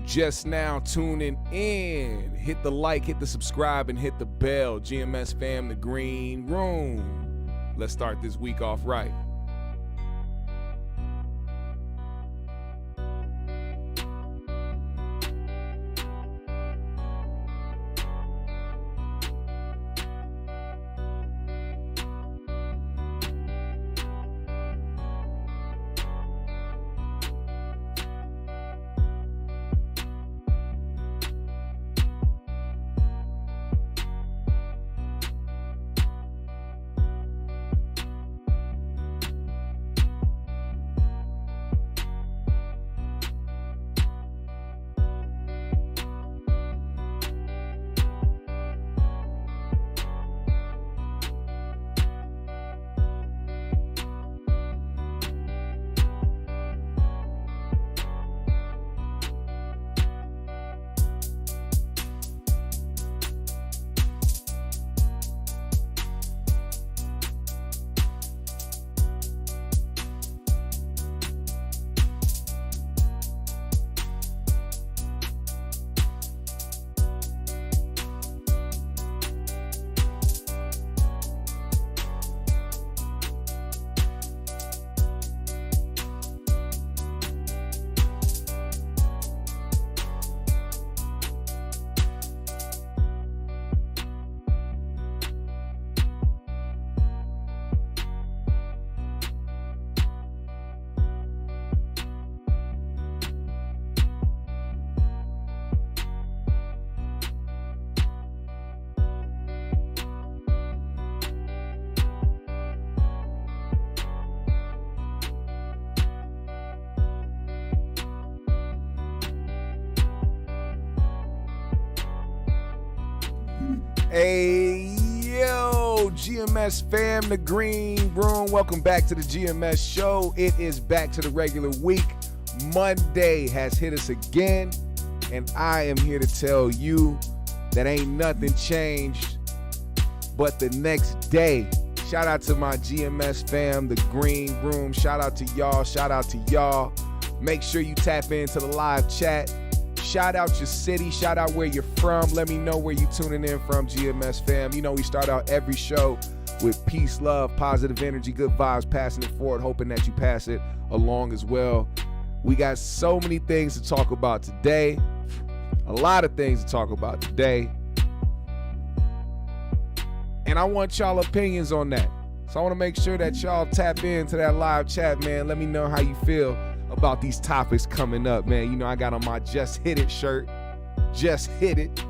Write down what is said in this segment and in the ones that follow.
just now tuning in, hit the like, hit the subscribe, and hit the bell. GMS fam, the green room. Let's start this week off right. Hey, yo, GMS fam, the green room. Welcome back to the GMS show. It is back to the regular week. Monday has hit us again, and I am here to tell you that ain't nothing changed but the next day. Shout out to my GMS fam, the green room. Shout out to y'all. Shout out to y'all. Make sure you tap into the live chat. Shout out your city. Shout out where you're from. Let me know where you tuning in from, GMS fam. You know we start out every show with peace, love, positive energy, good vibes, passing it forward, hoping that you pass it along as well. We got so many things to talk about today. A lot of things to talk about today. And I want y'all opinions on that. So I want to make sure that y'all tap into that live chat, man. Let me know how you feel about these topics coming up, man. You know, I got on my Just Hit It shirt. Just hit it.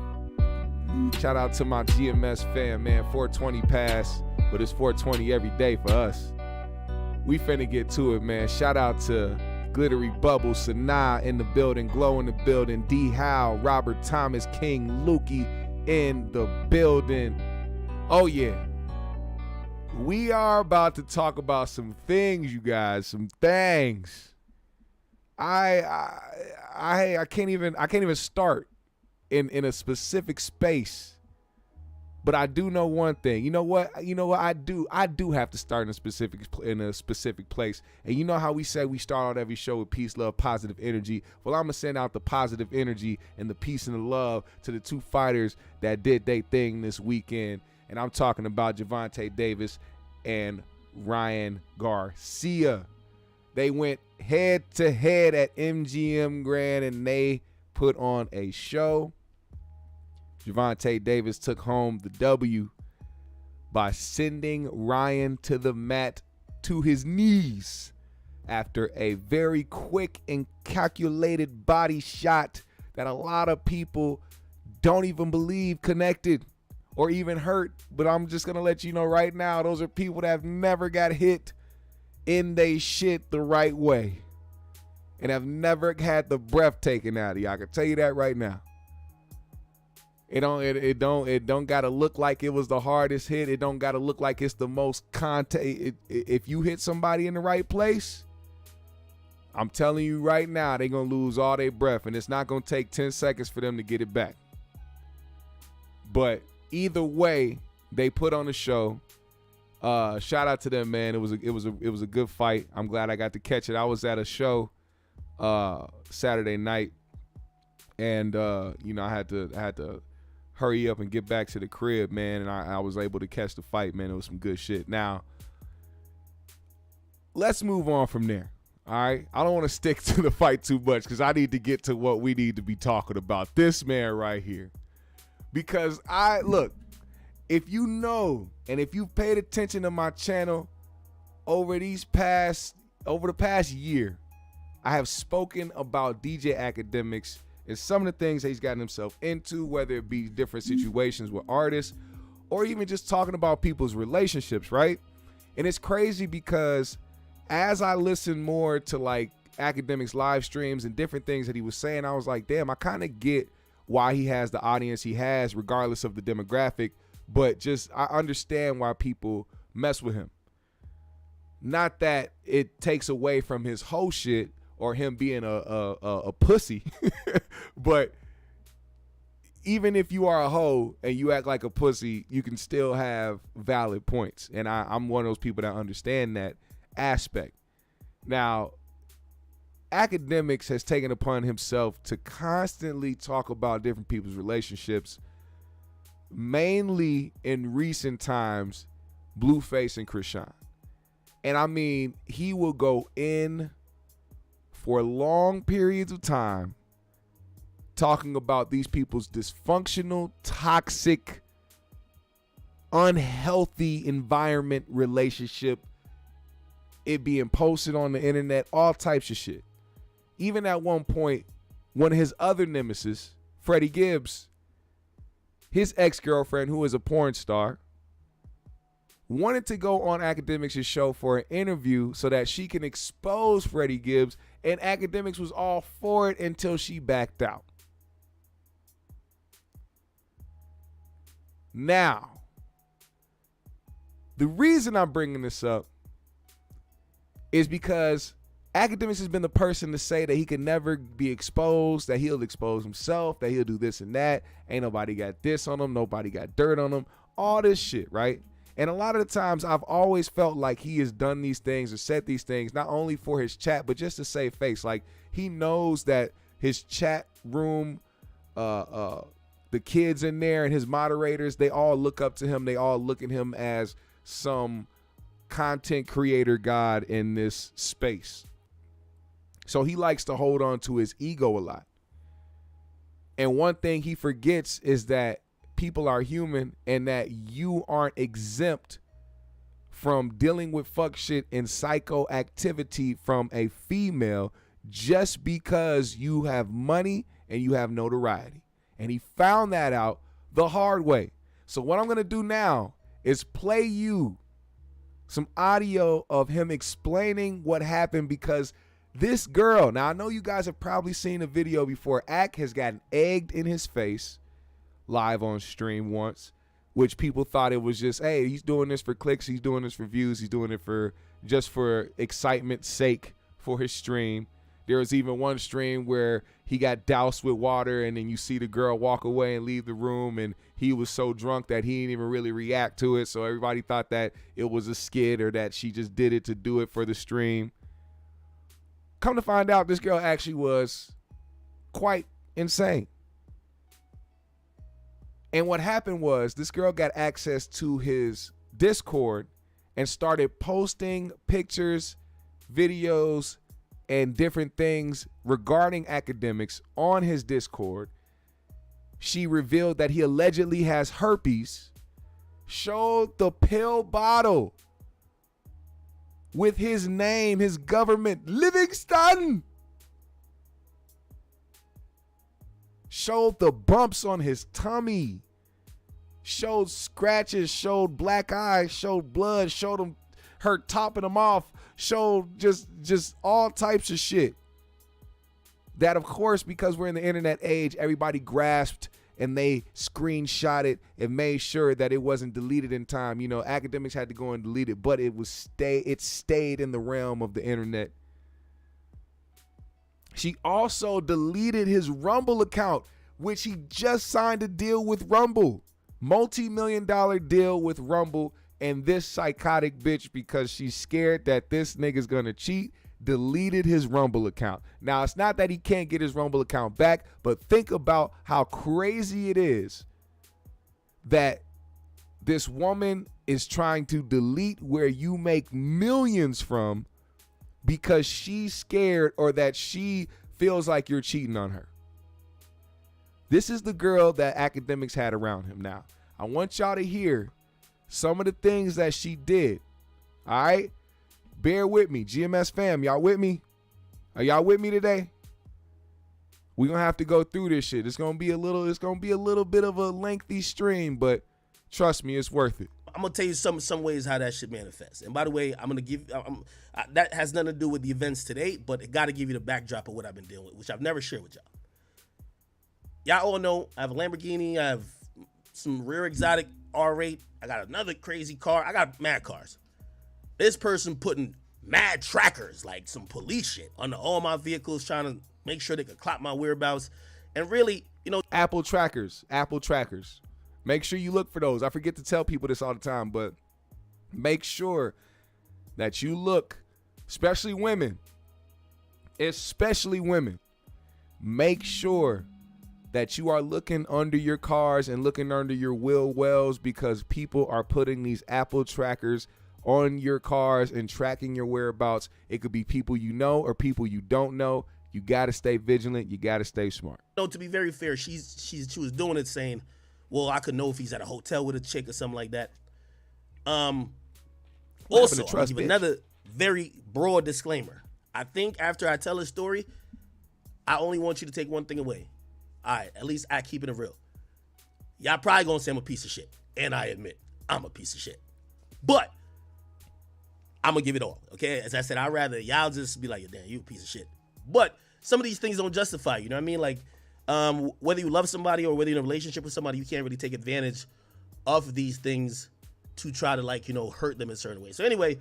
Shout out to my GMS fam, man. 420 pass, but it's 420 every day for us. We finna get to it, man. Shout out to Glittery Bubble, Sanaa in the building, Glow in the building, D. Howe, Robert Thomas, King Lukey in the building. Oh, yeah. We are about to talk about some things, you guys, some things. I can't even start in a specific space, but I do know one thing. You know what I do have to start in a specific place. And you know how we say we start out every show with peace, love, positive energy. Well, I'm gonna send out the positive energy and the peace and the love to the two fighters that did their thing this weekend. And I'm talking about Gervonta Davis and Ryan Garcia. They went head-to-head at MGM Grand, and they put on a show. Gervonta Davis took home the W by sending Ryan to the mat to his knees after a very quick and calculated body shot that a lot of people don't even believe connected or even hurt. But I'm just going to let you know right now, those are people that have never got hit in they shit the right way and have never had the breath taken out of you. I can tell you that right now. It don't gotta look like it was the hardest hit. It don't gotta look like it's the most contact. If you hit somebody in the right place, I'm telling you right now, they're gonna lose all their breath, and it's not gonna take 10 seconds for them to get it back. But either way, they put on a show. Shout out to them, man. It was a good fight. I'm glad I got to catch it. I was at a show Saturday night, And I had to hurry up and get back to the crib, man, and I was able to catch the fight, man. It was some good shit. Now, let's move on from there. All right, I don't want to stick to the fight too much because I need to get to what we need to be talking about. This man right here, because if you know and if you've paid attention to my channel over the past year, I have spoken about DJ Akademiks and some of the things that he's gotten himself into, whether it be different situations with artists or even just talking about people's relationships, right? And it's crazy because as I listened more to like Akademiks live streams and different things that he was saying, I was like, damn, I kind of get why he has the audience he has, regardless of the demographic, but just I understand why people mess with him. Not that it takes away from his whole shit or him being a pussy, but even if you are a hoe and you act like a pussy, you can still have valid points. And I'm one of those people that understand that aspect. Now, Akademiks has taken upon himself to constantly talk about different people's relationships, mainly in recent times, Blueface and Krishan. And I mean, he will go in for long periods of time talking about these people's dysfunctional, toxic, unhealthy environment, relationship, it being posted on the internet, all types of shit. Even at one point, one of his other nemesis, Freddie Gibbs, his ex-girlfriend, who is a porn star, wanted to go on Akademiks' show for an interview so that she can expose Freddie Gibbs, and Akademiks was all for it until she backed out. Now, the reason I'm bringing this up is because Akademiks has been the person to say that he can never be exposed, that he'll expose himself, that he'll do this and that. Ain't nobody got this on him, nobody got dirt on him, all this shit, right? And a lot of the times I've always felt like he has done these things or said these things, not only for his chat, but just to save face. Like he knows that his chat room, the kids in there and his moderators, they all look up to him. They all look at him as some content creator god in this space. So he likes to hold on to his ego a lot. And one thing he forgets is that people are human and that you aren't exempt from dealing with fuck shit and psycho activity from a female just because you have money and you have notoriety. And he found that out the hard way. So what I'm going to do now is play you some audio of him explaining what happened, because this girl, now I know you guys have probably seen a video before. Ak has gotten egged in his face live on stream once, which people thought it was just, hey, he's doing this for clicks, he's doing this for views, he's doing it for just for excitement's sake for his stream. There was even one stream where he got doused with water and then you see the girl walk away and leave the room, and he was so drunk that he didn't even really react to it. So everybody thought that it was a skit or that she just did it to do it for the stream. Come to find out, this girl actually was quite insane. And what happened was this girl got access to his Discord and started posting pictures, videos, and different things regarding Akademiks on his Discord. She revealed that he allegedly has herpes, showed the pill bottle with his name, his government, Livingston, showed the bumps on his tummy, showed scratches, showed black eyes, showed blood, showed him her topping him off, showed just all types of shit. That, of course, because we're in the internet age, everybody grasped and they screenshot it and made sure that it wasn't deleted in time. You know, Akademiks had to go and delete it, but it stayed in the realm of the internet. She also deleted his Rumble account, which he just signed a deal with Rumble. Multi-million-dollar deal with Rumble. And this psychotic bitch, because she's scared that this nigga's gonna cheat, deleted his Rumble account. Now, it's not that he can't get his Rumble account back, but think about how crazy it is that this woman is trying to delete where you make millions from because she's scared or that she feels like you're cheating on her. This is the girl that Akademiks had around him. Now, I want y'all to hear some of the things that she did. All right? Bear with me. GMS fam, y'all with me? Are y'all with me today? We're going to have to go through this shit. It's going to be a little bit of a lengthy stream, but trust me, it's worth it. I'm going to tell you some ways how that shit manifests. And by the way, I'm going to give that has nothing to do with the events today, but it got to give you the backdrop of what I've been dealing with, which I've never shared with y'all. Y'all all know I have a Lamborghini, I have some rear exotic R8, I got another crazy car, I got mad cars. This person putting mad trackers, like some police shit, under all my vehicles, trying to make sure they could clock my whereabouts. And really, Apple trackers. Make sure you look for those. I forget to tell people this all the time, but make sure that you look, especially women. Make sure that you are looking under your cars and looking under your wheel wells, because people are putting these Apple trackers on your cars and tracking your whereabouts. It could be people you know or people you don't know. You got to stay vigilant. You got to stay smart. To be very fair, she was doing it saying, well, I could know if he's at a hotel with a chick or something like that. Also, I'll give another very broad disclaimer. I think after I tell a story, I only want you to take one thing away. All right, at least I keep it real. Y'all probably gonna say I'm a piece of shit, and I admit I'm a piece of shit. But I'm gonna give it all, okay? As I said, I'd rather y'all just be like, damn, you a piece of shit. But some of these things don't justify, you know what I mean? Like, whether you love somebody or whether you're in a relationship with somebody, you can't really take advantage of these things to try to, hurt them in certain ways. So anyway,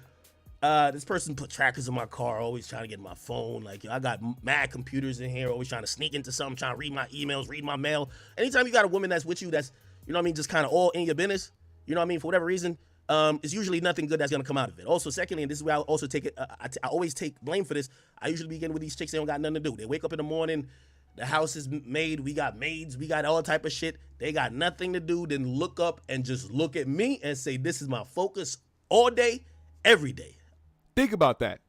this person put trackers in my car, always trying to get my phone. Like, I got mad computers in here, always trying to sneak into something, trying to read my emails, read my mail. Anytime you got a woman that's with you, that's, just kind of all in your business, for whatever reason, it's usually nothing good that's going to come out of it. Also, secondly, and this is where I also take it, I always take blame for this. I usually begin with these chicks, they don't got nothing to do. They wake up in the morning, the house is made, we got maids, we got all type of shit. They got nothing to do than look up and just look at me and say, this is my focus all day, every day. Think about that.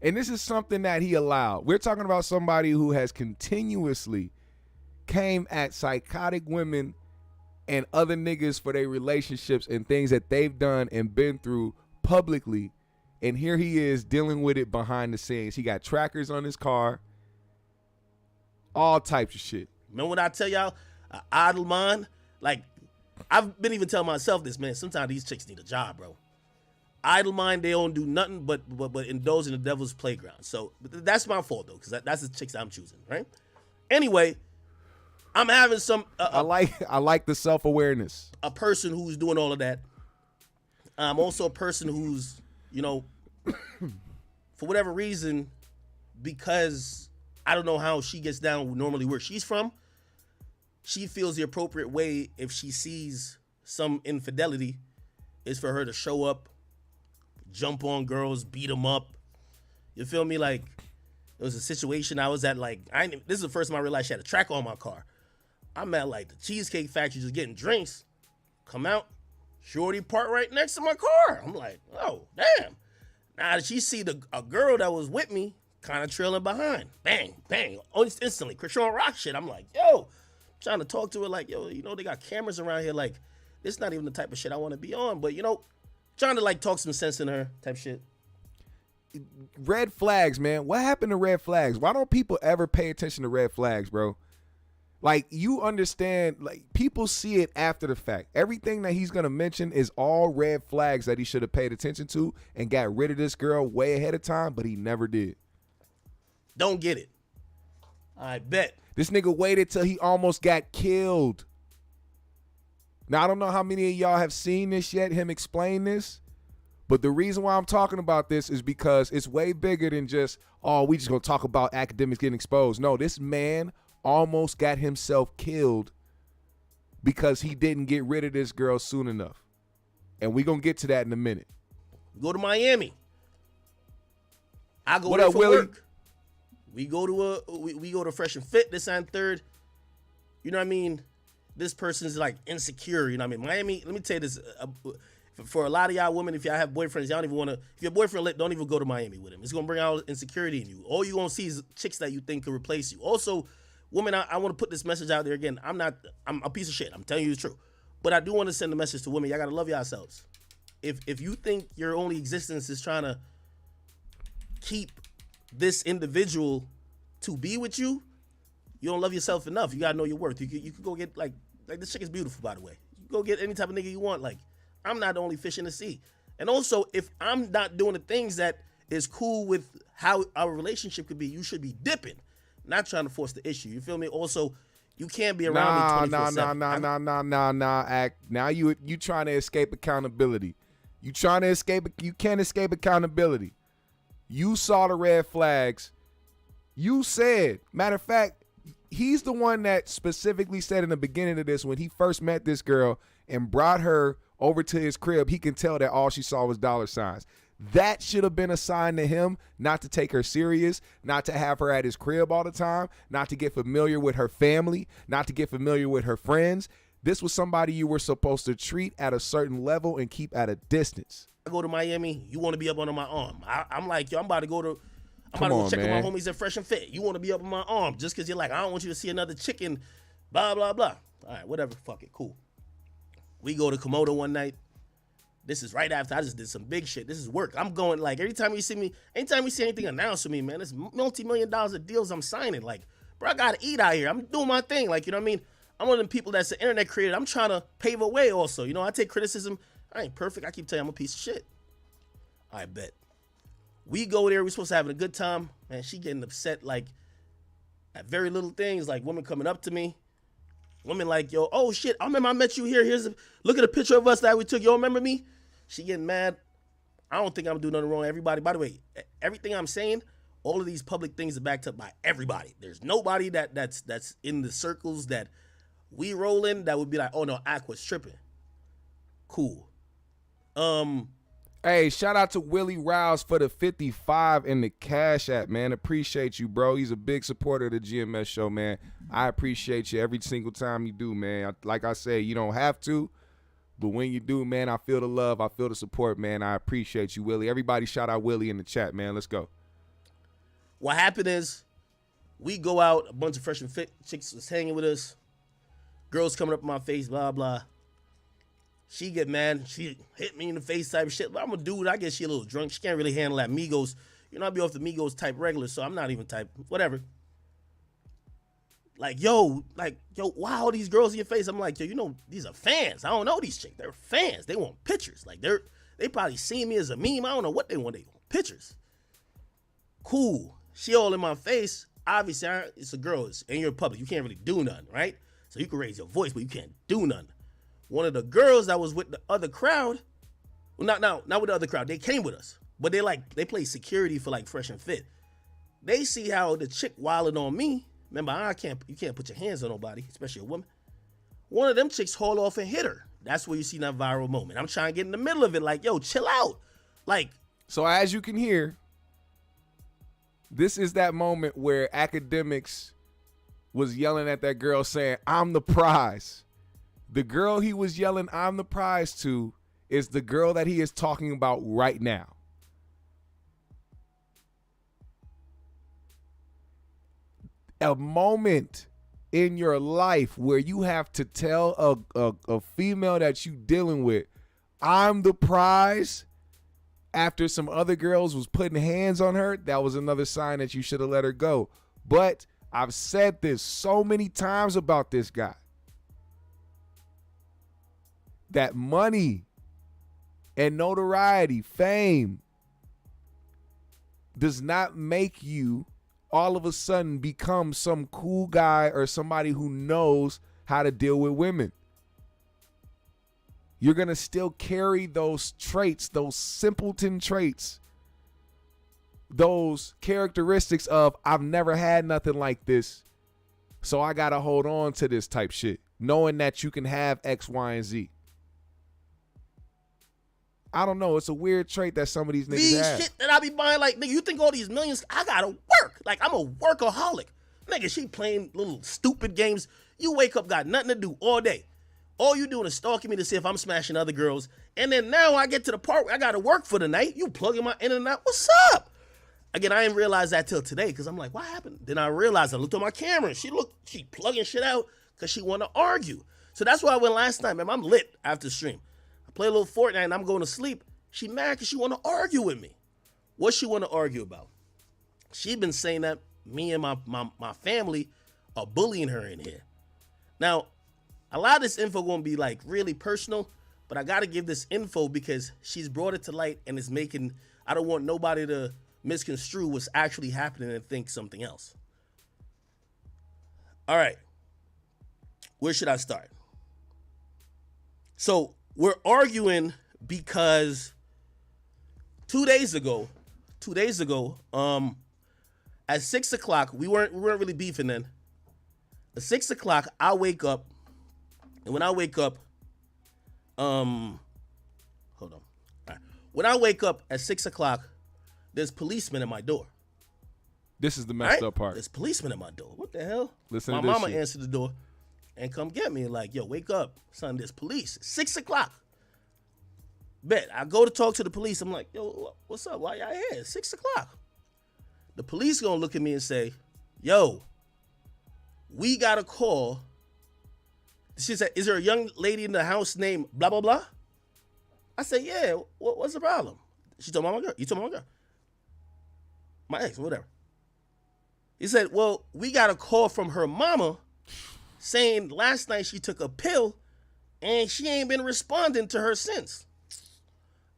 And this is something that he allowed. We're talking about somebody who has continuously came at psychotic women and other niggas for their relationships and things that they've done and been through publicly. And here he is dealing with it behind the scenes. He got trackers on his car. All types of shit. Remember when I tell y'all, idle mind? Like, I've been even telling myself this, man. Sometimes these chicks need a job, bro. Idle mind, they don't do nothing but indulge in the devil's playground. So that's my fault, though, because that's the chicks I'm choosing, right? Anyway, I'm having some... I like the self-awareness. A person who's doing all of that. I'm also a person who's, for whatever reason, because... I don't know how she gets down normally where she's from. She feels the appropriate way if she sees some infidelity is for her to show up, jump on girls, beat them up. You feel me? Like, there was a situation I was at, like, this is the first time I realized she had a tracker on my car. I'm at, like, the Cheesecake Factory just getting drinks. Come out, shorty parked right next to my car. I'm like, oh, damn. Now, she see a girl that was with me, kind of trailing behind. Bang, bang. Instantly. Krishan Rock shit. I'm like, yo. Trying to talk to her like, yo, they got cameras around here. Like, this not even the type of shit I want to be on. But, trying to, like, talk some sense in her type shit. Red flags, man. What happened to red flags? Why don't people ever pay attention to red flags, bro? Like, you understand, like, people see it after the fact. Everything that he's going to mention is all red flags that he should have paid attention to and got rid of this girl way ahead of time, but he never did. Don't get it. I bet. This nigga waited till he almost got killed. Now, I don't know how many of y'all have seen this yet, him explain this, but the reason why I'm talking about this is because it's way bigger than just, we just gonna talk about Akademiks getting exposed. No, this man almost got himself killed because he didn't get rid of this girl soon enough. And we gonna get to that in a minute. Go to Miami. I go What there up, for Willie? work. We go to Fresh and Fit this and third. You know what I mean? This person's like insecure. You know what I mean? Miami. Let me tell you this. For a lot of y'all women, if y'all have boyfriends, y'all don't even want to. If your boyfriend lit, don't even go to Miami with him. It's gonna bring out insecurity in you. All you gonna see is chicks that you think can replace you. Also, women, I want to put this message out there again. I'm a piece of shit. I'm telling you the truth. But I do want to send a message to women. Y'all gotta love yourselves. If you think your only existence is trying to keep this individual to be with you, you don't love yourself enough. You gotta know your worth. You could go get like this chick is beautiful, by the way. You go get any type of nigga you want. Like, I'm not the only fish in the sea. And also, if I'm not doing the things that is cool with how our relationship could be, you should be dipping, not trying to force the issue. You feel me? Also, you can't be around me 24/7. Act. Now you trying to escape accountability. You can't escape accountability. You saw the red flags. You said, matter of fact, he's the one that specifically said in the beginning of this, when he first met this girl and brought her over to his crib, he can tell that all she saw was dollar signs. That should have been a sign to him not to take her serious, not to have her at his crib all the time, not to get familiar with her family, not to get familiar with her friends. This was somebody you were supposed to treat at a certain level and keep at a distance. I go to Miami, you want to be up under my arm. I'm like, yo, I'm about to go check on my homies at Fresh and Fit. You want to be up on my arm just because you're like, I don't want you to see another chicken, blah, blah, blah. All right, whatever, fuck it, cool. We go to Komodo one night. This is right after I just did some big shit. This is work. I'm going, like, anytime you see anything announced to me, man, it's multi-million dollars of deals I'm signing. Like, bro, I gotta eat out here. I'm doing my thing. Like, you know what I mean? I'm one of them people that's an internet creator. I'm trying to pave a way also. You know, I take criticism. I ain't perfect. I keep telling you I'm a piece of shit. I bet. We go there. We're supposed to have a good time. Man, she getting upset, like, at very little things, like women coming up to me. Women like, yo, oh shit, I remember I met you here. Look at a picture of us that we took. You remember me? She getting mad. I don't think I'm doing nothing wrong. Everybody, by the way, everything I'm saying, all of these public things are backed up by everybody. There's nobody that's in the circles that we roll in that would be like, oh no, Aqua's tripping. Cool. Hey, shout out to Willie Rouse for the 55 in the Cash App, man. Appreciate you, bro. He's a big supporter of the GMS show, man. I appreciate you every single time you do, man. Like I said, you don't have to, but when you do, man, I feel the love. I feel the support, man. I appreciate you, Willie. Everybody shout out Willie in the chat, man. Let's go. What happened is we go out, a bunch of Fresh and Fit chicks was hanging with us. Girls coming up in my face, blah, blah. She get mad. She hit me in the face type of shit. But I'm a dude. I guess she a little drunk. She can't really handle that Migos. You know, I be off the Migos type regular, so I'm not even type, whatever. Like, yo, why all these girls in your face? I'm like, yo, you know, these are fans. I don't know these chicks. They're fans. They want pictures. Like, they probably seen me as a meme. I don't know what they want. They want pictures. Cool. She all in my face. Obviously, it's a girl. It's in your public. You can't really do nothing, right? So you can raise your voice, but you can't do nothing. One of the girls that was with the other crowd, well, not with the other crowd. They came with us, but they play security for like Fresh and Fit. They see how the chick wilding on me. Remember, you can't put your hands on nobody, especially a woman. One of them chicks haul off and hit her. That's where you see that viral moment. I'm trying to get in the middle of it, like, yo, chill out. Like, so as you can hear, this is that moment where Akademiks was yelling at that girl saying, I'm the prize. The girl he was yelling, I'm the prize to, is the girl that he is talking about right now. A moment in your life where you have to tell a female that you dealing with, I'm the prize, after some other girls was putting hands on her, that was another sign that you should have let her go. But I've said this so many times about this guy. That money and notoriety, fame, does not make you all of a sudden become some cool guy or somebody who knows how to deal with women. You're going to still carry those traits, those simpleton traits, those characteristics of I've never had nothing like this, so I got to hold on to this type shit, knowing that you can have X, Y, and Z. I don't know. It's a weird trait that some of these niggas These have. shit that I be buying, like, nigga, you think all these millions, I gotta work. Like, I'm a workaholic. Nigga, she playing little stupid games. You wake up, got nothing to do all day. All you doing is stalking me to see if I'm smashing other girls. And then now I get to the part where I gotta work for the night. You plugging my internet. What's up? Again, I didn't realize that till today because I'm like, what happened? Then I realized I looked on my camera and she plugging shit out because she want to argue. So that's why I went last night, man. I'm lit after stream. I play a little Fortnite and I'm going to sleep. She mad because she want to argue with me. What she want to argue about? She been saying that me and my family are bullying her in here. Now, a lot of this info going to be like really personal, but I got to give this info because she's brought it to light and it's making, I don't want nobody to misconstrue what's actually happening and think something else. All right. Where should I start? So we're arguing because 2 days ago, at 6 o'clock, we weren't really beefing then. At 6 o'clock, I wake up, and when I wake up, hold on. All right. When I wake up at 6 o'clock, there's policemen at my door. This is the messed Right? up part. There's policemen at my door. What the hell? Listen My to this mama shit. answered the door and come get me. Like, yo, wake up, son. There's police. 6 o'clock. Bet. I go to talk to the police. I'm like, yo, what's up? Why y'all here? It's 6 o'clock. The police gonna look at me and say, yo, we got a call. She said, is there a young lady in the house named blah, blah, blah? I said, yeah, what's the problem? She told my girl. You told my girl. My ex, whatever. He said, well, we got a call from her mama saying last night she took a pill and she ain't been responding to her since.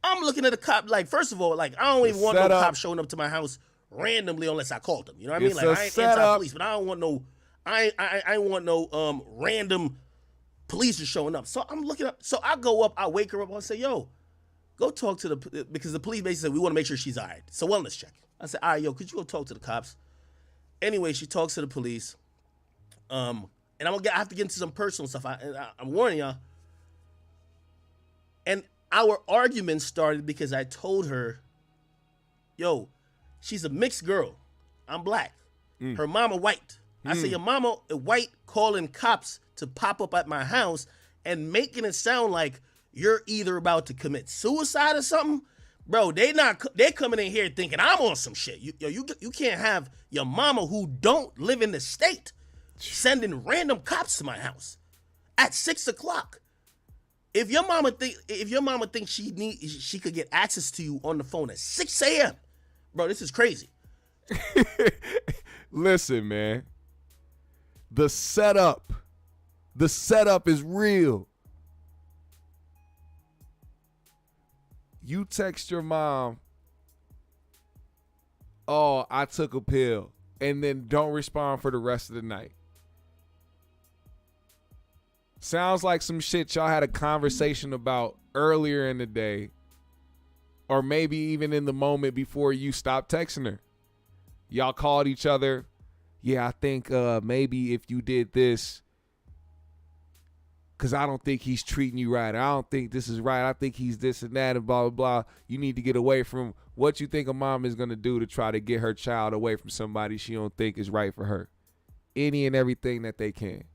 I'm looking at the cop like, first of all, like, I don't even want no cop showing up to my house randomly unless I called them. You know what I mean? Like, I ain't anti-police, but I don't want no, I want no random police just showing up. So I'm looking up. So I go up, I wake her up, I say, yo, go talk to because the police basically said, we want to make sure she's all right. So wellness check. I said, all right, yo, could you go talk to the cops? Anyway, she talks to the police. And I have to get into some personal stuff. I'm warning y'all. And our argument started because I told her, yo, she's a mixed girl. I'm black. Her mama white. I say, your mama white calling cops to pop up at my house and making it sound like you're either about to commit suicide or something. Bro, they coming in here thinking I'm on some shit. You can't have your mama who don't live in the state sending random cops to my house at 6 o'clock. If your mama thinks she could get access to you on the phone at 6 a.m., bro, this is crazy. Listen, man. The setup is real. You text your mom, oh, I took a pill, and then don't respond for the rest of the night. Sounds like some shit y'all had a conversation about earlier in the day, or maybe even in the moment before you stopped texting her. Y'all called each other. Yeah, I think maybe if you did this, because I don't think he's treating you right. I don't think this is right. I think he's this and that and blah, blah, blah. You need to get away from what you think a mom is going to do to try to get her child away from somebody she don't think is right for her. Any and everything that they can.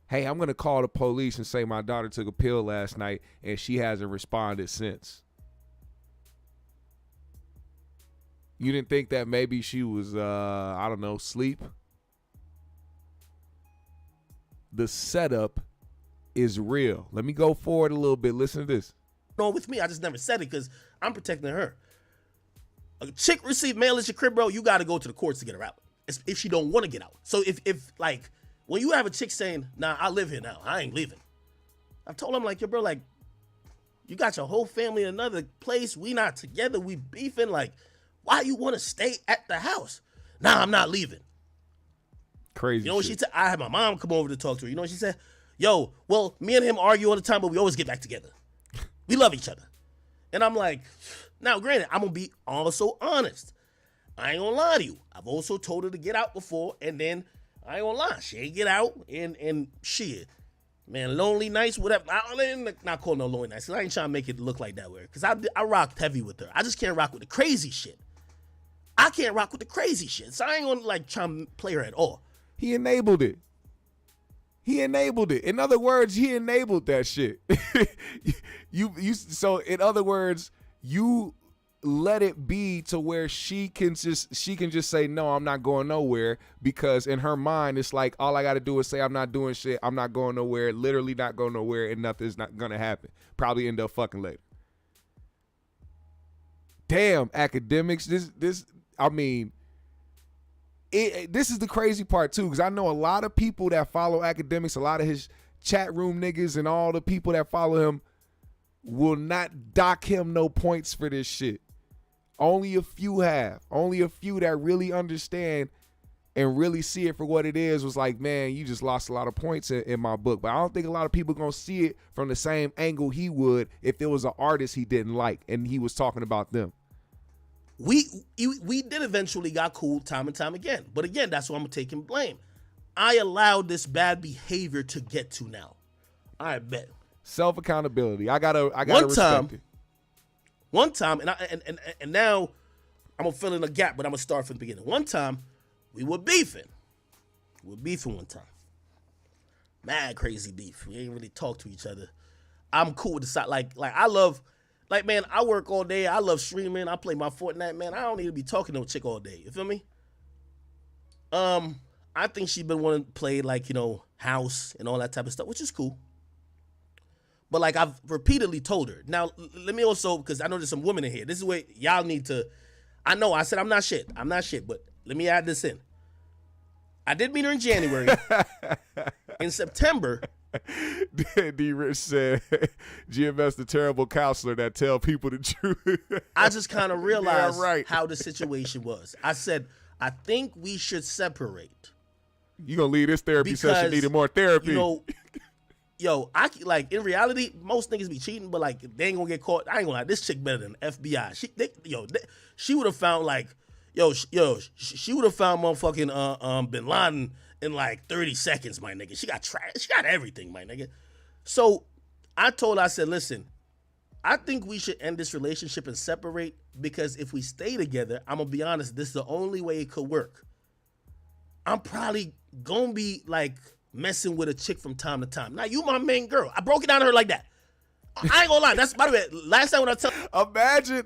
Hey, I'm going to call the police and say my daughter took a pill last night and she hasn't responded since. You didn't think that maybe she was, I don't know, sleep? The setup is real. Let me go forward a little bit. Listen to this. No, with me, I just never said it because I'm protecting her. A chick receive mail at your crib, bro, you got to go to the courts to get her out. If she don't want to get out. So if like, when you have a chick saying, nah, I live here now, I ain't leaving. I've told him, like, yo, bro, like, you got your whole family in another place. We not together. We beefing. Like, why you want to stay at the house? Nah, I'm not leaving. Crazy. You know what shit. she said? I had my mom come over to talk to her. You know what she said? Yo, well, me and him argue all the time, but we always get back together. We love each other. And I'm like, now, granted, I'm going to be also honest. I ain't going to lie to you. I've also told her to get out before, and then I ain't going to lie. She ain't get out, and shit. Man, lonely nights, whatever. I'm not calling no lonely nights. 'Cause I ain't trying to make it look like that way. Because I rocked heavy with her. I just can't rock with the crazy shit. I can't rock with the crazy shit. So I ain't gonna like try to play her at all. He enabled it. He enabled it. In other words, he enabled that shit. So in other words, you let it be to where she can just say, no, I'm not going nowhere, because in her mind it's like, all I got to do is say I'm not doing shit, I'm not going nowhere, literally not going nowhere, and nothing's not gonna happen. Probably end up fucking later. Damn, Akademiks. This is the crazy part too, because I know a lot of people that follow Akademiks, a lot of his chat room niggas and all the people that follow him will not dock him no points for this shit. Only a few have. Only a few that really understand and really see it for what it is was like, man, you just lost a lot of points in my book. But I don't think a lot of people going to see it from the same angle he would if there was an artist he didn't like and he was talking about them. We did eventually got cool time and time again. But again, that's why I'm taking blame. I allowed this bad behavior to get to now. I bet. Self-accountability. I gotta respect it. One time, and now I'm gonna fill in a gap, but I'm gonna start from the beginning. One time, we were beefing. One time. Mad crazy beef. We ain't really talk to each other. I'm cool with the side. Like I love, like, man, I work all day. I love streaming. I play my Fortnite, man. I don't need to be talking to a chick all day. You feel me? I think she's been wanting to play, like, you know, house and all that type of stuff, which is cool. But, like, I've repeatedly told her. Now, let me also, because I know there's some women in here. This is where y'all need to, I know I said I'm not shit, but let me add this in. I did meet her in January. In September. D-Rich said, GMS the terrible counselor that tell people the truth. I just kind of realized how the situation was. I said, I think we should separate. You gonna leave this therapy session needing more therapy. You know, yo, like, in reality, most niggas be cheating, but, like, they ain't gonna get caught. I ain't gonna lie, this chick better than FBI. She would have found, like, she would have found motherfucking Bin Laden in like 30 seconds, my nigga. She got everything, my nigga. So I told her, I said, listen, I think we should end this relationship and separate, because if we stay together, I'm gonna be honest, this is the only way it could work. I'm probably gonna be like messing with a chick from time to time. Now, you my main girl. I broke it down to her like that. I ain't gonna lie. That's, by the way, last time when I tell. Imagine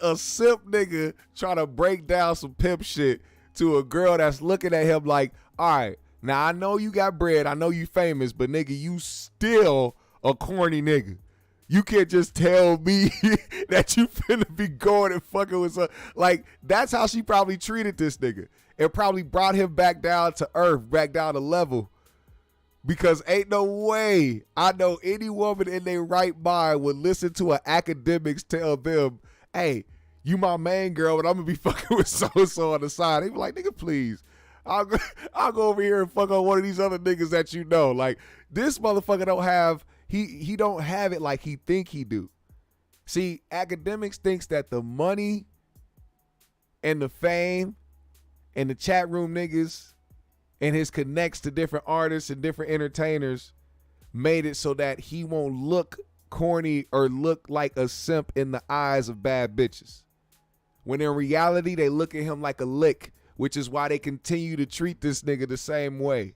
a simp nigga trying to break down some pimp shit to a girl that's looking at him like, all right, now I know you got bread, I know you famous, but nigga, you still a corny nigga. You can't just tell me that you finna be going and fucking with some. Like, that's how she probably treated this nigga. It probably brought him back down to earth, back down to level. Because ain't no way I know any woman in their right mind would listen to an Akademiks tell them, hey, you my main girl, but I'm going to be fucking with so-and-so on the side. They be like, nigga, please. I'll go over here and fuck on one of these other niggas that you know. Like, this motherfucker don't have, he don't have it like he think he do. See, Akademiks thinks that the money and the fame and the chat room niggas and his connects to different artists and different entertainers made it so that he won't look corny or look like a simp in the eyes of bad bitches. When in reality, they look at him like a lick, which is why they continue to treat this nigga the same way.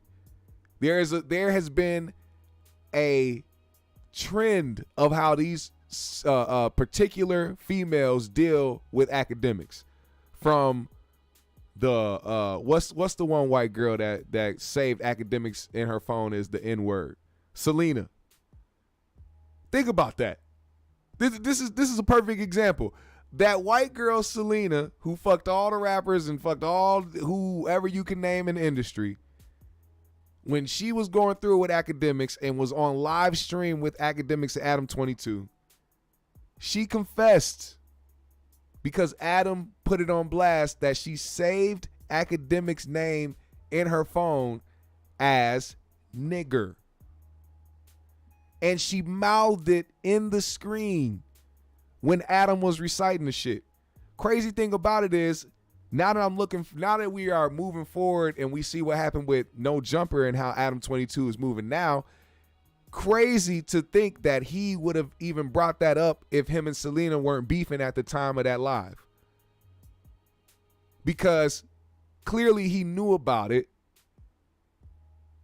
There has been a trend of how these particular females deal with Akademiks. From the what's the one white girl that saved Akademiks in her phone is the N-word? Selena. Think about that. This is a perfect example. That white girl Selena, who fucked all the rappers and fucked all whoever you can name in the industry, when she was going through with Akademiks and was on live stream with Akademiks and Adam 22, she confessed, because Adam put it on blast, that she saved Akademiks' name in her phone as nigger. And she mouthed it in the screen when Adam was reciting the shit. Crazy thing about it is, now that we are moving forward and we see what happened with No Jumper and how Adam 22 is moving now, crazy to think that he would have even brought that up if him and Selena weren't beefing at the time of that live. Because clearly he knew about it,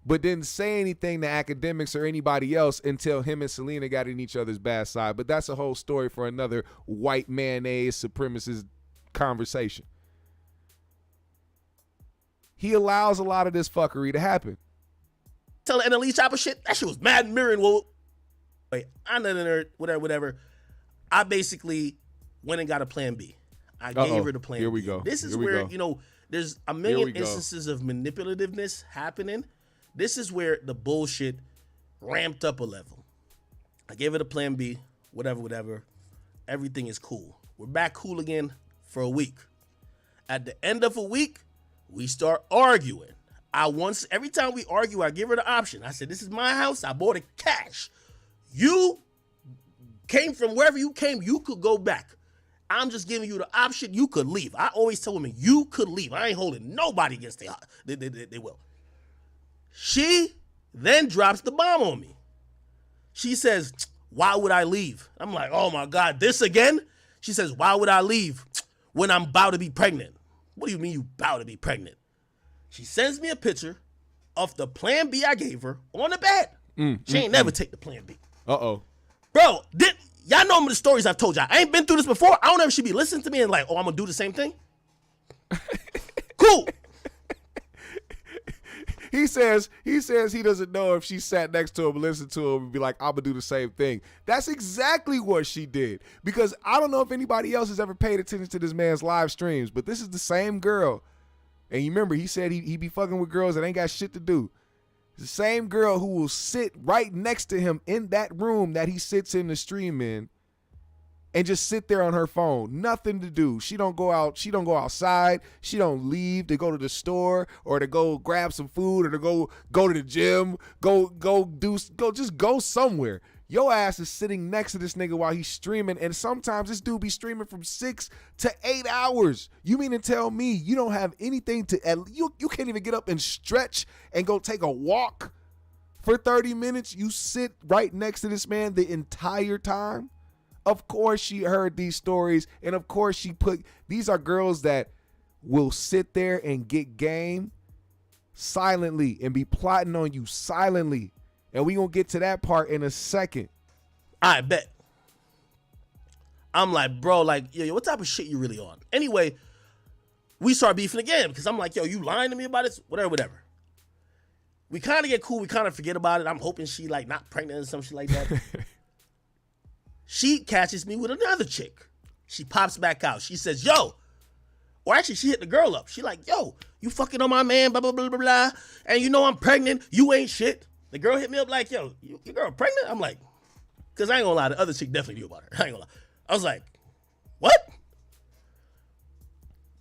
but didn't say anything to Akademiks or anybody else until him and Selena got in each other's bad side. But that's a whole story for another white mayonnaise supremacist conversation. He allows a lot of this fuckery to happen. Tell the NLE chopper shit, that shit was mad mirroring. Well, wait, I'm not in there, whatever. I basically went and got a plan B. I gave her the plan B. Here we go. This is Here we where, go. there's a million instances of manipulativeness happening. This is where the bullshit ramped up a level. I gave it a plan B, whatever. Everything is cool. We're back cool again for a week. At the end of a week, we start arguing. Every time we argue, I give her the option. I said, this is my house. I bought it cash. You came from wherever you came. You could go back. I'm just giving you the option. You could leave. I always tell women, you could leave. I ain't holding nobody against they will. She then drops the bomb on me. She says, why would I leave? I'm like, oh my God, this again? She says, why would I leave when I'm about to be pregnant? What do you mean you about to be pregnant? She sends me a picture of the plan B I gave her on the bed. She ain't never take the plan B. Uh-oh. Bro, y'all know the stories I've told y'all. I ain't been through this before. I don't know if she be listening to me and like, oh, I'm going to do the same thing. Cool. He says he doesn't know if she sat next to him and listened to him and be like, I'm going to do the same thing. That's exactly what she did. Because I don't know if anybody else has ever paid attention to this man's live streams, but this is the same girl. And you remember, he said he be fucking with girls that ain't got shit to do. The same girl who will sit right next to him in that room that he sits in the stream in and just sit there on her phone. Nothing to do. She don't go out. She don't go outside. She don't leave to go to the store or to go grab some food or to go to the gym. Just go somewhere. Your ass is sitting next to this nigga while he's streaming, and sometimes this dude be streaming from 6 to 8 hours. You mean to tell me you don't have anything to, you can't even get up and stretch and go take a walk for 30 minutes? You sit right next to this man the entire time? Of course she heard these stories, and of course these are girls that will sit there and get game silently and be plotting on you silently. And we gonna get to that part in a second. I bet. I'm like, bro, like, yo, what type of shit you really on? Anyway, we start beefing again because I'm like, yo, you lying to me about this? Whatever. We kind of get cool. We kind of forget about it. I'm hoping she like not pregnant or some shit like that. She catches me with another chick. She pops back out. She says, yo, or actually she hit the girl up. She like, yo, you fucking on my man, blah, blah, blah, blah, blah. And you know I'm pregnant. You ain't shit. The girl hit me up like, yo, your girl pregnant? I'm like, because I ain't gonna lie, the other chick definitely knew about her. I ain't gonna lie. I was like, what?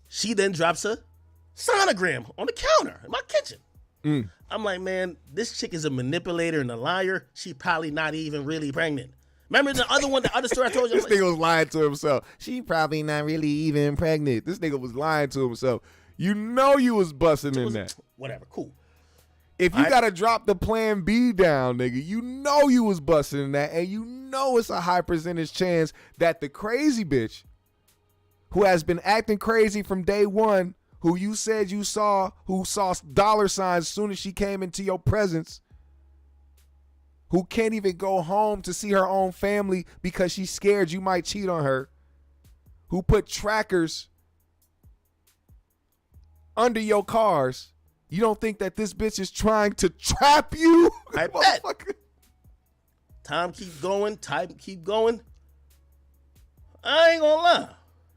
She then drops a sonogram on the counter in my kitchen. I'm like, man, this chick is a manipulator and a liar. She probably not even really pregnant. Remember the other story I told you? This nigga was lying to himself. She probably not really even pregnant. This nigga was lying to himself. You know you was busting in that. Whatever, cool. If you gotta drop the plan B down, nigga, you know you was busting in that, and you know it's a high percentage chance that the crazy bitch who has been acting crazy from day one, who you said you saw, who saw dollar signs as soon as she came into your presence, who can't even go home to see her own family because she's scared you might cheat on her, who put trackers under your cars. You don't think that this bitch is trying to trap you? I bet. Time keep going. I ain't gonna lie.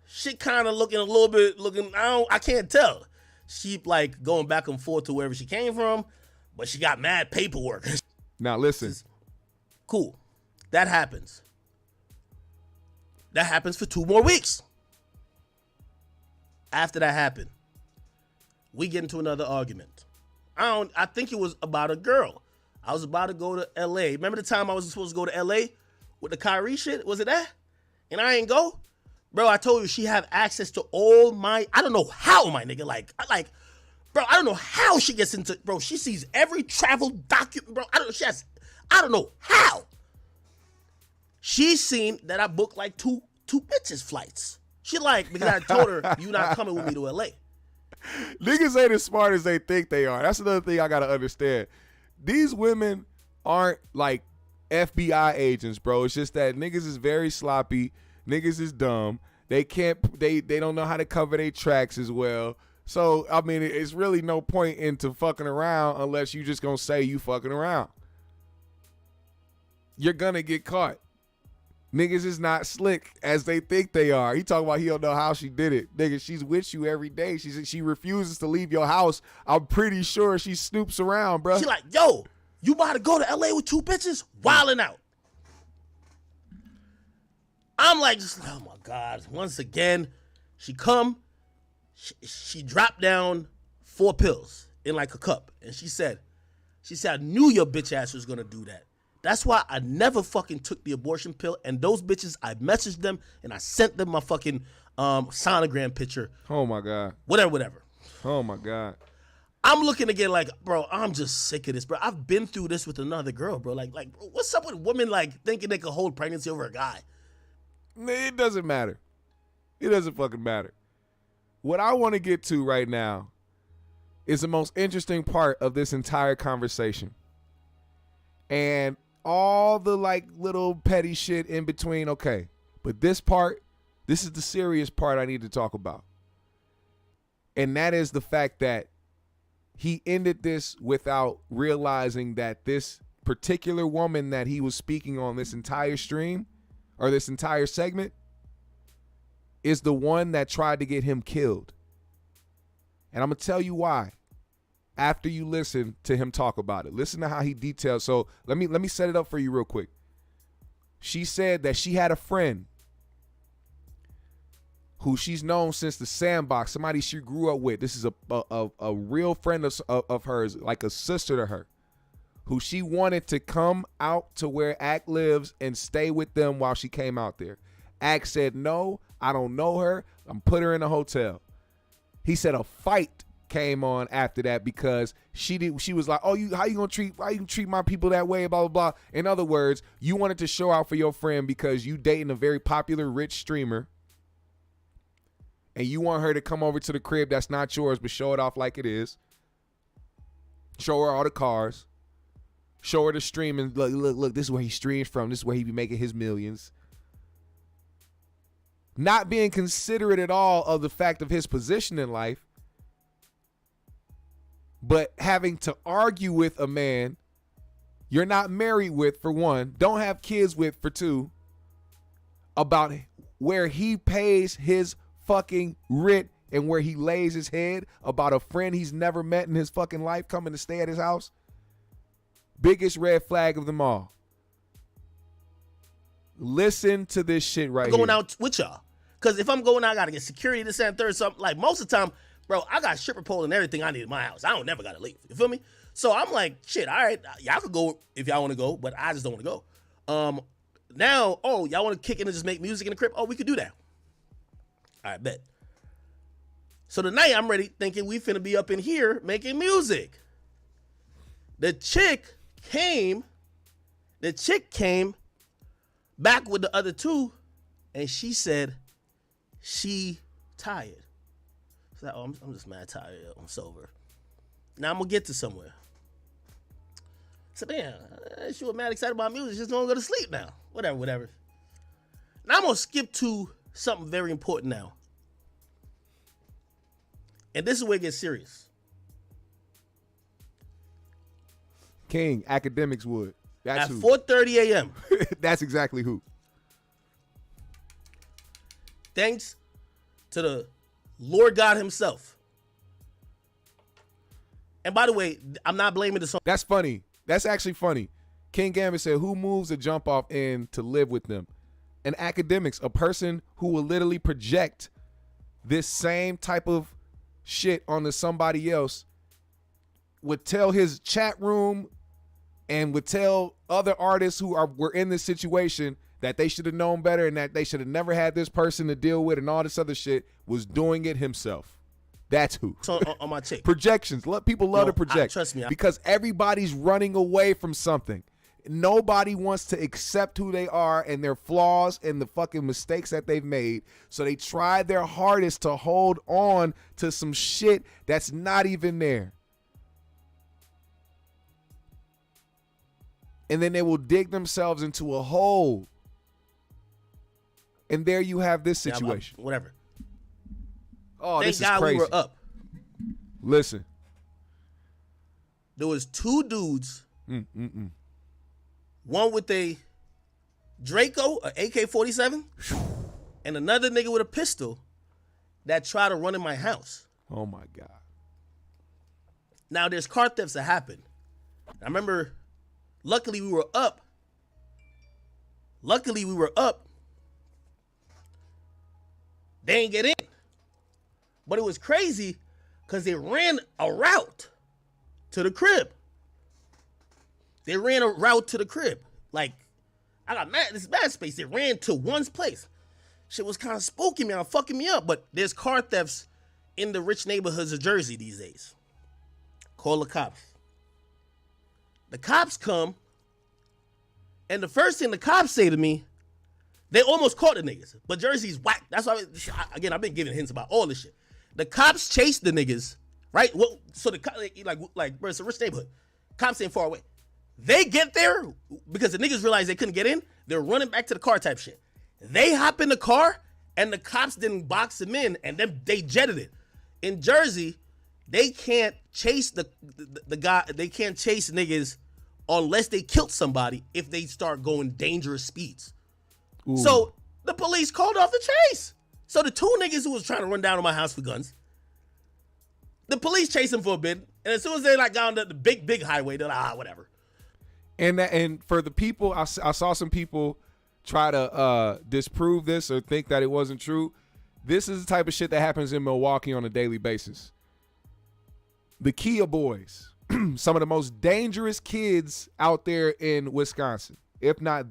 Shit kind of looking a little bit, I can't tell. She like going back and forth to wherever she came from, but she got mad paperwork. Now listen. Cool. That happens. That happens for 2 more weeks. After that happened, we get into another argument. I think it was about a girl. I was about to go to LA. Remember the time I was supposed to go to LA with the Kyrie shit? Was it that? And I ain't go? Bro, I told you she have access to all my, I don't know how, my nigga. Bro, I don't know how she gets into, bro, she sees every travel document, bro. I don't know how. She's seen that I booked like two bitches flights. She like, because I told her, you not coming with me to LA. Niggas ain't as smart as they think they are. That's another thing I gotta understand. These women aren't like FBI agents, bro. It's just that niggas is very sloppy. Niggas is dumb. They don't know how to cover their tracks as well. So, I mean, it's really no point into fucking around unless you just gonna say you fucking around. You're gonna get caught. Niggas is not slick as they think they are. He talking about he don't know how she did it. Nigga, she's with you every day. She refuses to leave your house. I'm pretty sure she snoops around, bro. She like, yo, you about to go to LA with 2 bitches? Wilding out. I'm like, oh my God. Once again, she dropped down 4 pills in like a cup. And she said, I knew your bitch ass was going to do that. That's why I never fucking took the abortion pill. And those bitches, I messaged them and I sent them my fucking sonogram picture. Oh my God. Whatever. Oh my God. I'm looking again like, bro, I'm just sick of this, bro. I've been through this with another girl, bro. Like, bro, what's up with women like thinking they can hold pregnancy over a guy? It doesn't matter. It doesn't fucking matter. What I want to get to right now is the most interesting part of this entire conversation. And all the like little petty shit in between, okay. But this is the serious part I need to talk about. And that is the fact that he ended this without realizing that this particular woman that he was speaking on this entire stream or this entire segment is the one that tried to get him killed. And I'm going to tell you why after you listen to him talk about it. Listen to how he details. So let me set it up for you real quick. She said that she had a friend who she's known since the sandbox, somebody she grew up with. This is a real friend of hers, like a sister to her, who she wanted to come out to where Ak lives and stay with them while she came out there. Ak said, no, I don't know her. I'm put her in a hotel. He said a fight came on after that because she was like, oh, why you gonna treat my people that way, blah, blah, blah. In other words, you wanted to show out for your friend because you dating a very popular rich streamer and you want her to come over to the crib that's not yours but show it off like it is. Show her all the cars. Show her the stream and look, this is where he streams from. This is where he be making his millions. Not being considerate at all of the fact of his position in life, but having to argue with a man you're not married with, for one, don't have kids with, for two, about where he pays his fucking rent and where he lays his head, about a friend he's never met in his fucking life coming to stay at his house. Biggest red flag of them all. Listen to this shit right here. I'm going out with y'all. Because if I'm going out, I got to get security, this and third, something. Like, most of the time, bro, I got stripper pole and everything I need in my house. I don't never got to leave. You feel me? So I'm like, shit, all right, y'all could go if y'all want to go, but I just don't want to go. Now, oh, y'all want to kick in and just make music in the crib? Oh, we could do that. All right, bet. So tonight I'm ready thinking we finna be up in here making music. The chick came back with the other two, and she said she tired. So, oh, I'm just mad tired. I'm sober. Now I'm gonna get to somewhere. So damn, she was mad excited about music. Just don't go to sleep now. Whatever. Now I'm gonna skip to something very important now. And this is where it gets serious. King, Akademiks would. That's at 4:30 a.m. That's exactly who. Thanks to the Lord God himself. And by the way, I'm not blaming the song. That's funny. That's actually funny. King Gambit said, who moves a jump off in to live with them? An Akademiks, a person who will literally project this same type of shit onto somebody else, would tell his chat room and would tell other artists who were in this situation that they should have known better and that they should have never had this person to deal with and all this other shit was doing it himself. That's who. So on my chick. Projections. People love to project. Trust me. Because everybody's running away from something. Nobody wants to accept who they are and their flaws and the fucking mistakes that they've made. So they try their hardest to hold on to some shit that's not even there. And then they will dig themselves into a hole. And there you have this situation. Whatever. Oh, Thank this is God crazy. we were up. Listen. There was two dudes. One with a Draco, an AK-47, and another nigga with a pistol that tried to run in my house. Oh, my God. Now, there's car thefts that happen. I remember, luckily we were up. They ain't get in. But it was crazy because they ran a route to the crib. Like, I got this mad space. They ran to one's place. Shit was kind of spooking me, fucking me up. But there's car thefts in the rich neighborhoods of Jersey these days. Call the cops. The cops come, and the first thing the cops say to me, they almost caught the niggas. But Jersey's whack. That's why, again, I've been giving hints about all this shit. The cops chased the niggas, right? Well, so bro, it's a rich neighborhood. Cops ain't far away. They get there because the niggas realized they couldn't get in. They're running back to the car type shit. They hop in the car and the cops didn't box them in and then they jetted it. In Jersey, they can't chase the guy. They can't chase niggas unless they killed somebody if they start going dangerous speeds. Ooh. So the police called off the chase. So the two niggas who was trying to run down on my house with guns, the police chased them for a bit. And as soon as they got on the big highway, they're like, whatever. And for the people, I saw some people try to disprove this or think that it wasn't true. This is the type of shit that happens in Milwaukee on a daily basis. The Kia boys, some of the most dangerous kids out there in Wisconsin, if not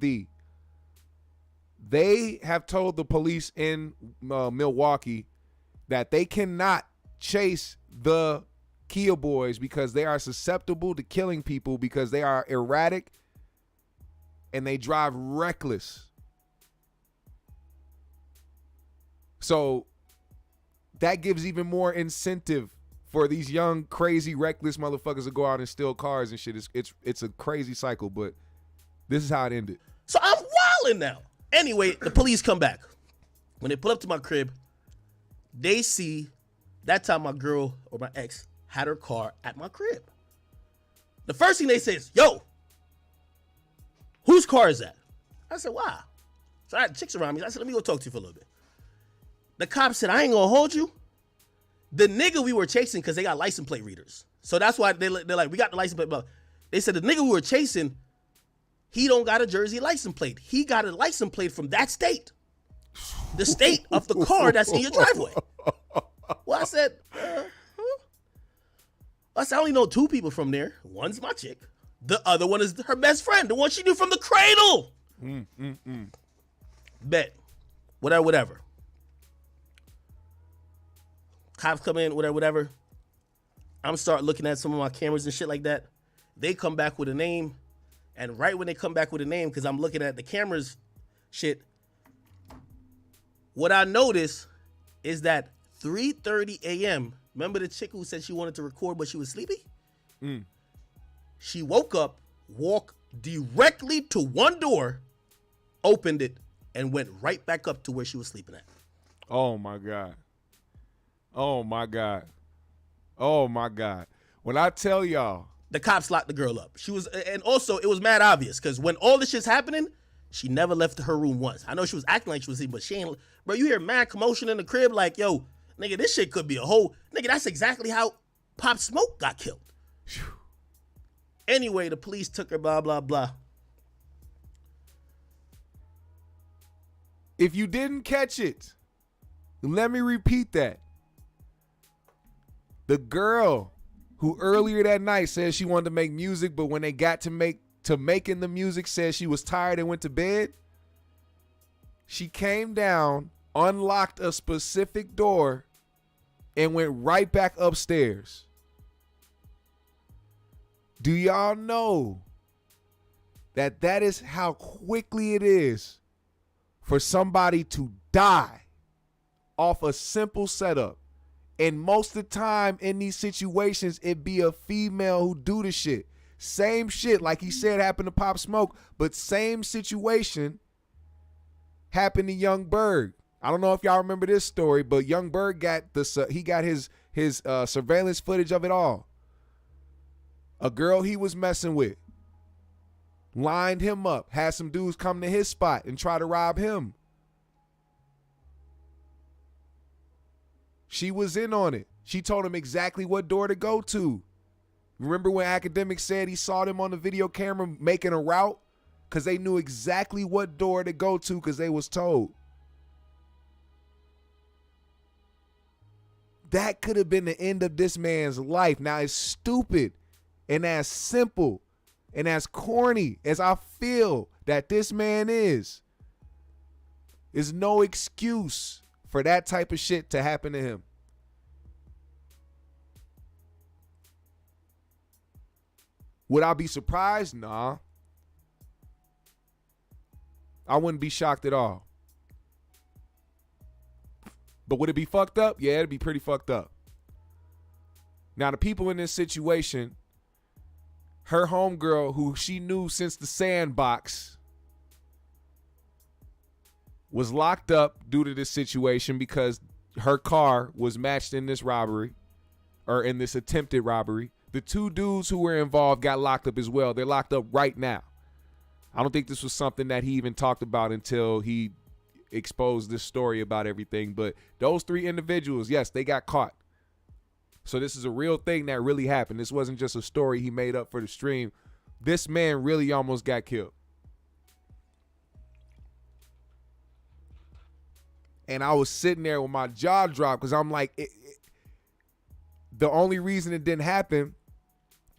they have told the police in Milwaukee that they cannot chase the Kia boys because they are susceptible to killing people because they are erratic and they drive reckless. So that gives even more incentive for these young, crazy, reckless motherfuckers to go out and steal cars and shit. It's a crazy cycle, but this is how it ended. So I'm wilding now. Anyway, the police come back. When they pull up to my crib, they see that time my girl or my ex had her car at my crib. The first thing they say is, yo, whose car is that? I said, wow. So I had chicks around me. I said, let me go talk to you for a little bit. The cop said, I ain't gonna hold you. The nigga we were chasing, because they got license plate readers. So that's why they're like, we got the license plate. But they said the nigga we were chasing, he don't got a Jersey license plate. He got a license plate from that state. The state of the car that's in your driveway. Well, I said, I only know two people from there. One's my chick. The other one is her best friend, the one she knew from the cradle. Bet. Whatever. Cops come in, whatever. I'm start looking at some of my cameras and shit like that. They come back with a name. And right when they come back with a name, because I'm looking at the cameras shit, what I noticed is that 3:30 a.m., remember the chick who said she wanted to record but she was sleepy? She woke up, walked directly to one door, opened it, and went right back up to where she was sleeping at. Oh, my God. Oh, my God. Oh, my God. When I tell y'all. The cops locked the girl up. She was, and also it was mad obvious because when all this shit's happening, she never left her room once. I know she was acting like she was sleeping, but she ain't. Bro, you hear mad commotion in the crib like, yo, nigga, this shit could be a whole, nigga, that's exactly how Pop Smoke got killed. Anyway, the police took her, blah, blah, blah. If you didn't catch it, let me repeat that. The girl who earlier that night said she wanted to make music, but when they got to making the music said she was tired and went to bed, She came down, unlocked a specific door, and went right back upstairs. Do y'all know that is how quickly it is for somebody to die off a simple setup? And most of the time in these situations, it be a female who do the shit. Same shit, like he said, happened to Pop Smoke, but same situation happened to Young Berg. I don't know if y'all remember this story, but Young Berg got his surveillance footage of it all. A girl he was messing with lined him up, had some dudes come to his spot and try to rob him. She was in on it. She told him exactly what door to go to. Remember when Akademiks said he saw them on the video camera making a route? Because they knew exactly what door to go to because they was told. That could have been the end of this man's life. Now, as stupid and as simple and as corny as I feel that this man is no excuse for that type of shit to happen to him. Would I be surprised? Nah. I wouldn't be shocked at all. But would it be fucked up? Yeah, it'd be pretty fucked up. Now, the people in this situation, her homegirl, who she knew since the sandbox, was locked up due to this situation because her car was matched in this robbery, or in this attempted robbery. The two dudes who were involved got locked up as well. They're locked up right now. I don't think this was something that he even talked about until he exposed this story about everything. But those three individuals, yes, they got caught. So this is a real thing that really happened. This wasn't just a story he made up for the stream. This man really almost got killed. And I was sitting there with my jaw dropped because I'm like, the only reason it didn't happen,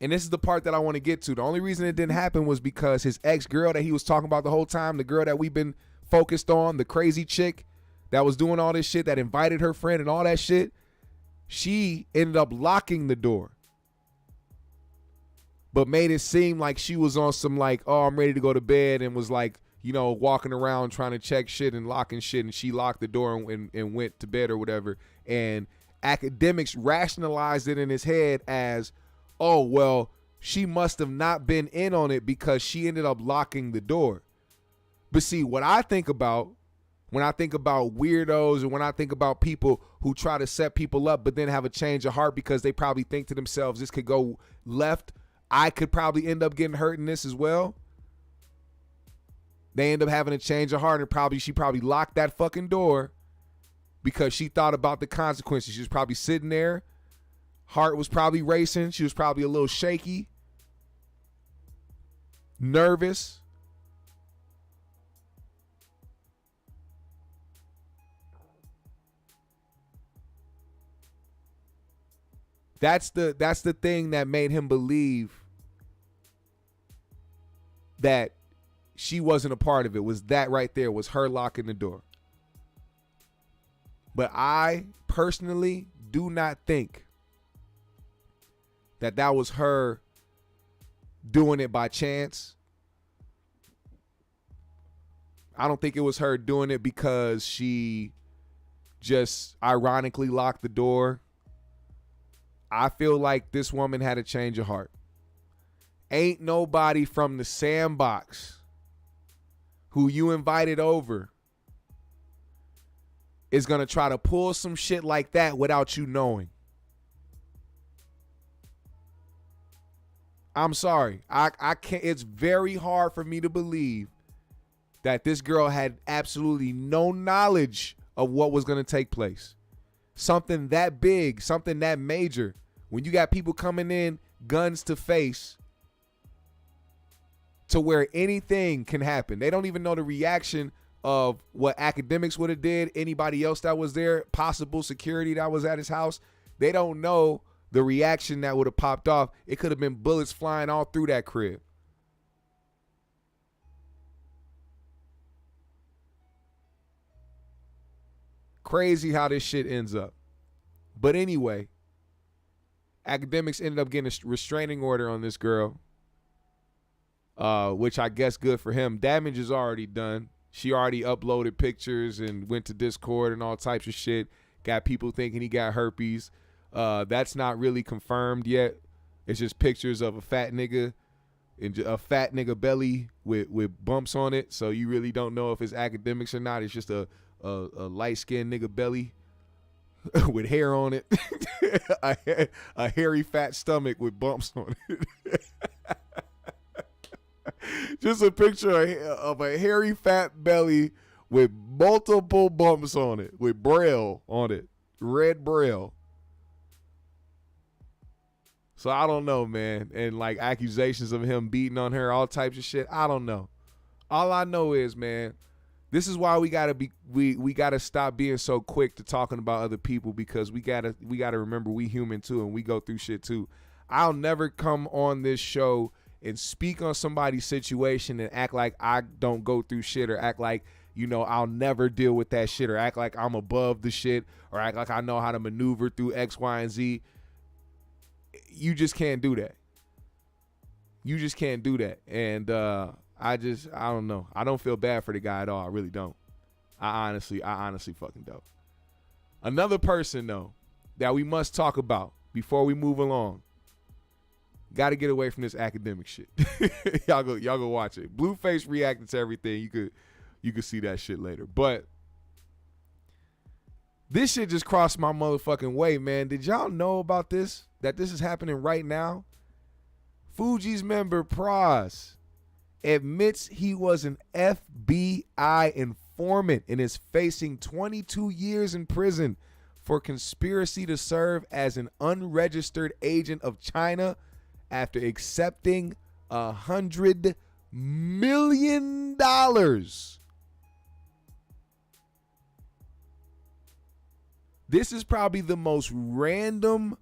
and this is the part that I want to get to, the only reason it didn't happen was because his ex-girl that he was talking about the whole time, the girl that we've been focused on, the crazy chick that was doing all this shit, that invited her friend and all that shit, she ended up locking the door. But made it seem like she was on some like, oh, I'm ready to go to bed, and was like, you know, walking around trying to check shit and locking shit, and she locked the door and went to bed or whatever. And Akademiks rationalized it in his head as, oh, well, she must have not been in on it because she ended up locking the door. But see, what I think about when I think about weirdos, and when I think about people who try to set people up but then have a change of heart because they probably think to themselves, this could go left, I could probably end up getting hurt in this as well. They end up having a change of heart, and she probably locked that fucking door because she thought about the consequences. She was probably sitting there. Heart was probably racing. She was probably a little shaky, nervous. That's the thing that made him believe that she wasn't a part of it, was that right there, was her locking the door. But I personally do not think that was her doing it by chance. I don't think it was her doing it because she just ironically locked the door. I feel like this woman had a change of heart. Ain't nobody from the sandbox who you invited over is going to try to pull some shit like that without you knowing. I'm sorry. I can't. It's very hard for me to believe that this girl had absolutely no knowledge of what was going to take place. Something that big, something that major. When you got people coming in, guns to face, to where anything can happen. They don't even know the reaction of what Akademiks would have did, anybody else that was there, possible security that was at his house. They don't know the reaction that would have popped off. It could have been bullets flying all through that crib. Crazy how this shit ends up. But anyway, Akademiks ended up getting a restraining order on this girl, which I guess good for him. Damage is already done. She already uploaded pictures and went to Discord and all types of shit. Got people thinking he got herpes. That's not really confirmed yet. It's just pictures of a fat nigga and a fat nigga belly with bumps on it. So you really don't know if it's Akademiks or not. It's just a light-skinned nigga belly with hair on it. a hairy fat stomach with bumps on it. Just a picture of a hairy fat belly with multiple bumps on it, with braille on it, red braille. So I don't know, man. And like accusations of him beating on her, all types of shit. I don't know. All I know is, man, this is why we gotta stop being so quick to talking about other people, because we gotta remember we human too, and we go through shit too. I'll never come on this show and speak on somebody's situation and act like I don't go through shit, or act like, you know, I'll never deal with that shit, or act like I'm above the shit, or act like I know how to maneuver through X, Y, and Z. You just can't do that. You just can't do that. And I don't know. I don't feel bad for the guy at all. I really don't. I honestly fucking don't. Another person, though, that we must talk about before we move along. Got to get away from this academic shit. y'all go watch it. Blueface reacted to everything. You could see that shit later. But this shit just crossed my motherfucking way, man. Did y'all know about this? That this is happening right now? Fugees member Pras admits he was an FBI informant and is facing 22 years in prison for conspiracy to serve as an unregistered agent of China after accepting $100 million. This is probably the most random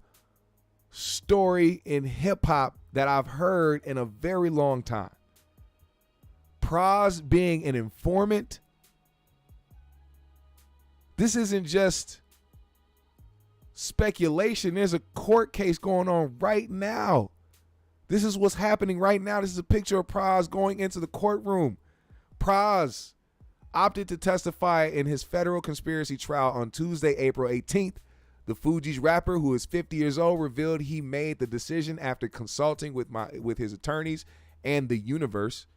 story in hip hop that I've heard in a very long time. Pras being an informant. This isn't just speculation. There's a court case going on right now. This is what's happening right now. This is a picture of Pras going into the courtroom. Pras opted to testify in his federal conspiracy trial on Tuesday, April 18th. The Fugees rapper, who is 50 years old, revealed he made the decision after consulting with his attorneys and the universe.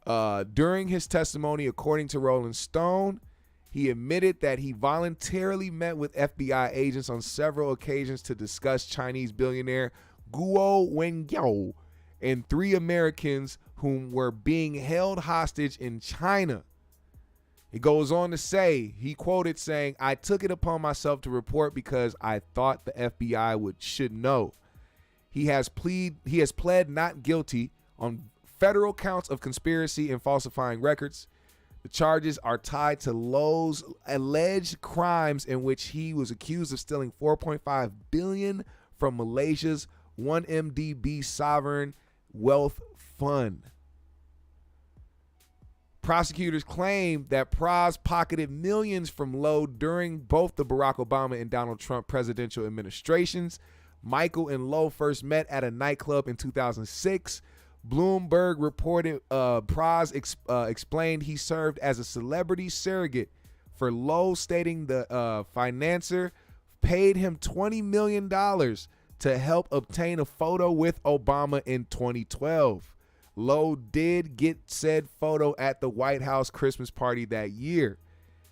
During his testimony, according to Rolling Stone, he admitted that he voluntarily met with FBI agents on several occasions to discuss Chinese billionaire Guo Wengyao and 3 Americans whom were being held hostage in China. It goes on to say, he quoted saying, "I took it upon myself to report because I thought the FBI should know." He has pled not guilty on federal counts of conspiracy and falsifying records. The charges are tied to Lowe's alleged crimes in which he was accused of stealing $4.5 billion from Malaysia's 1MDB sovereign wealth fund. Prosecutors claim that Pras pocketed millions from Lowe during both the Barack Obama and Donald Trump presidential administrations. Michael and Lowe first met at a nightclub in 2006. Bloomberg reported Pras explained he served as a celebrity surrogate for Lowe, stating the financier paid him $20 million to help obtain a photo with Obama in 2012. Lowe did get said photo at the White House Christmas party that year.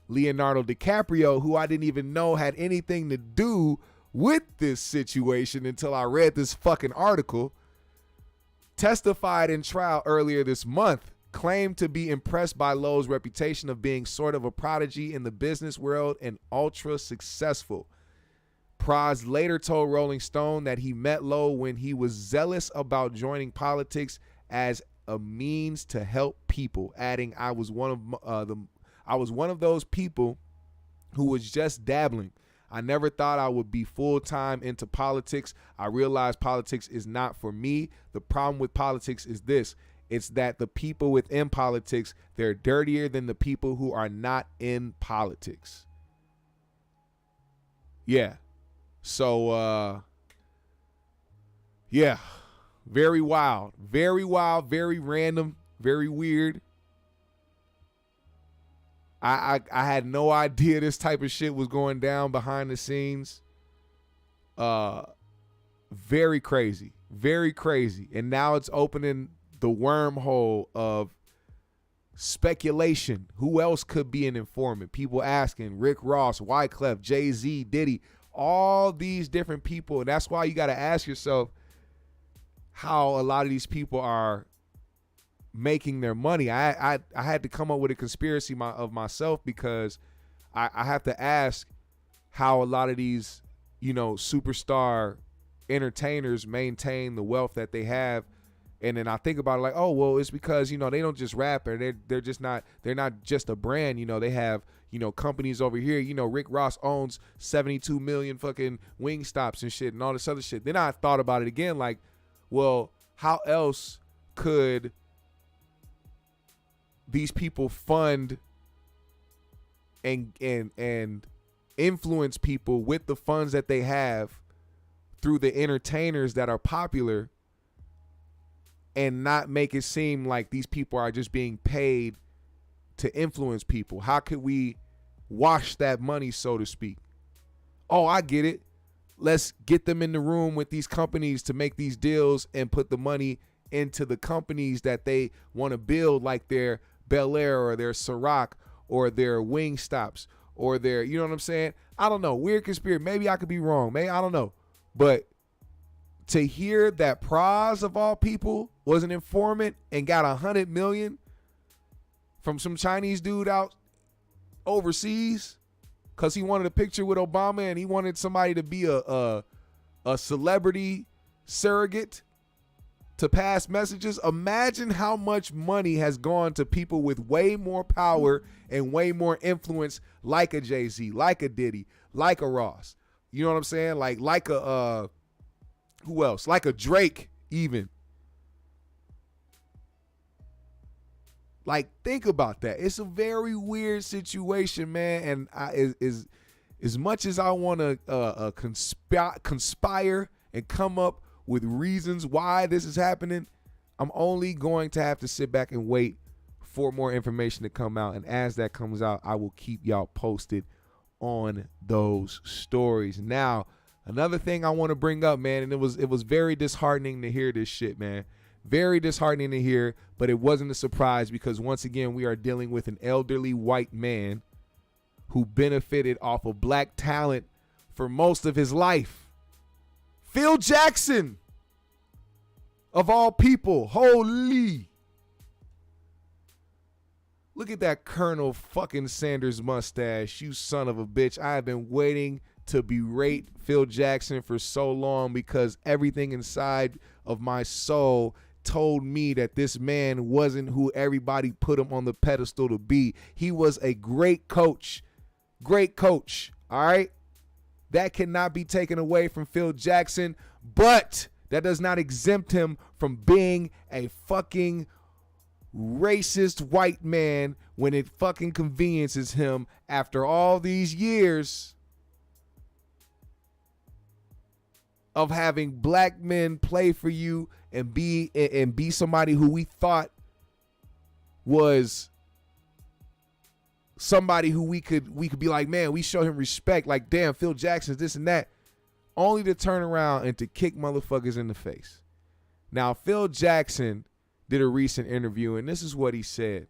Leonardo DiCaprio, who I didn't even know had anything to do with this situation until I read this fucking article, testified in trial earlier this month, claimed to be impressed by Lowe's reputation of being sort of a prodigy in the business world and ultra successful. Pras later told Rolling Stone that he met Lowe when he was zealous about joining politics as a means to help people, adding, I was one of those people who was just dabbling. I never thought I would be full-time into politics. I realized politics is not for me. The problem with politics is this. It's that the people within politics, they're dirtier than the people who are not in politics. Yeah. So, yeah. Very wild, very random, very weird. I had no idea this type of shit was going down behind the scenes. Very crazy. And now it's opening the wormhole of speculation. Who else could be an informant? People asking Rick Ross, Wyclef, Jay-Z, Diddy, all these different people. And that's why you got to ask yourself how a lot of these people are making their money. I had to come up with a conspiracy of myself, because I have to ask how a lot of these, superstar entertainers maintain the wealth that they have. And then I think about it like, oh, well, it's because, they don't just rap, or they're not just a brand. They have, companies over here. Rick Ross owns 72 million fucking wing stops and shit and all this other shit. Then I thought about it again, like, well, how else could these people fund and influence people with the funds that they have through the entertainers that are popular, and not make it seem like these people are just being paid to influence people? How could we wash that money, so to speak? Oh, I get it. Let's get them in the room with these companies to make these deals and put the money into the companies that they want to build, like their Bel Air or their Ciroc or their Wing Stops or their, you know what I'm saying? I don't know. Weird conspiracy. Maybe I could be wrong. Maybe, I don't know. But to hear that Pras, of all people, was an informant and got $100 million from some Chinese dude out overseas because he wanted a picture with Obama and he wanted somebody to be a celebrity surrogate to pass messages. Imagine how much money has gone to people with way more power and way more influence, like a Jay-Z, like a Diddy, like a Ross. You know what I'm saying? Like a who else? Like a Drake, even. Like, think about that. It's a very weird situation, man. And as much as I want to conspire and come up with reasons why this is happening, I'm only going to have to sit back and wait for more information to come out. And as that comes out, I will keep y'all posted on those stories. Now, another thing I want to bring up, man, and it was very disheartening to hear this shit, man. Very disheartening to hear, but it wasn't a surprise, because once again, we are dealing with an elderly white man who benefited off of black talent for most of his life. Phil Jackson, of all people. Holy. Look at that Colonel fucking Sanders mustache, you son of a bitch. I have been waiting to berate Phil Jackson for so long, because everything inside of my soul told me that this man wasn't who everybody put him on the pedestal to be. He was a great coach. Great coach. All right? That cannot be taken away from Phil Jackson, but that does not exempt him from being a fucking racist white man when it fucking conveniences him after all these years of having black men play for you and be somebody who we thought was somebody who we could be like, man, we show him respect. Like, damn, Phil Jackson's this and that, only to turn around and to kick motherfuckers in the face. Now, Phil Jackson did a recent interview, and this is what he said.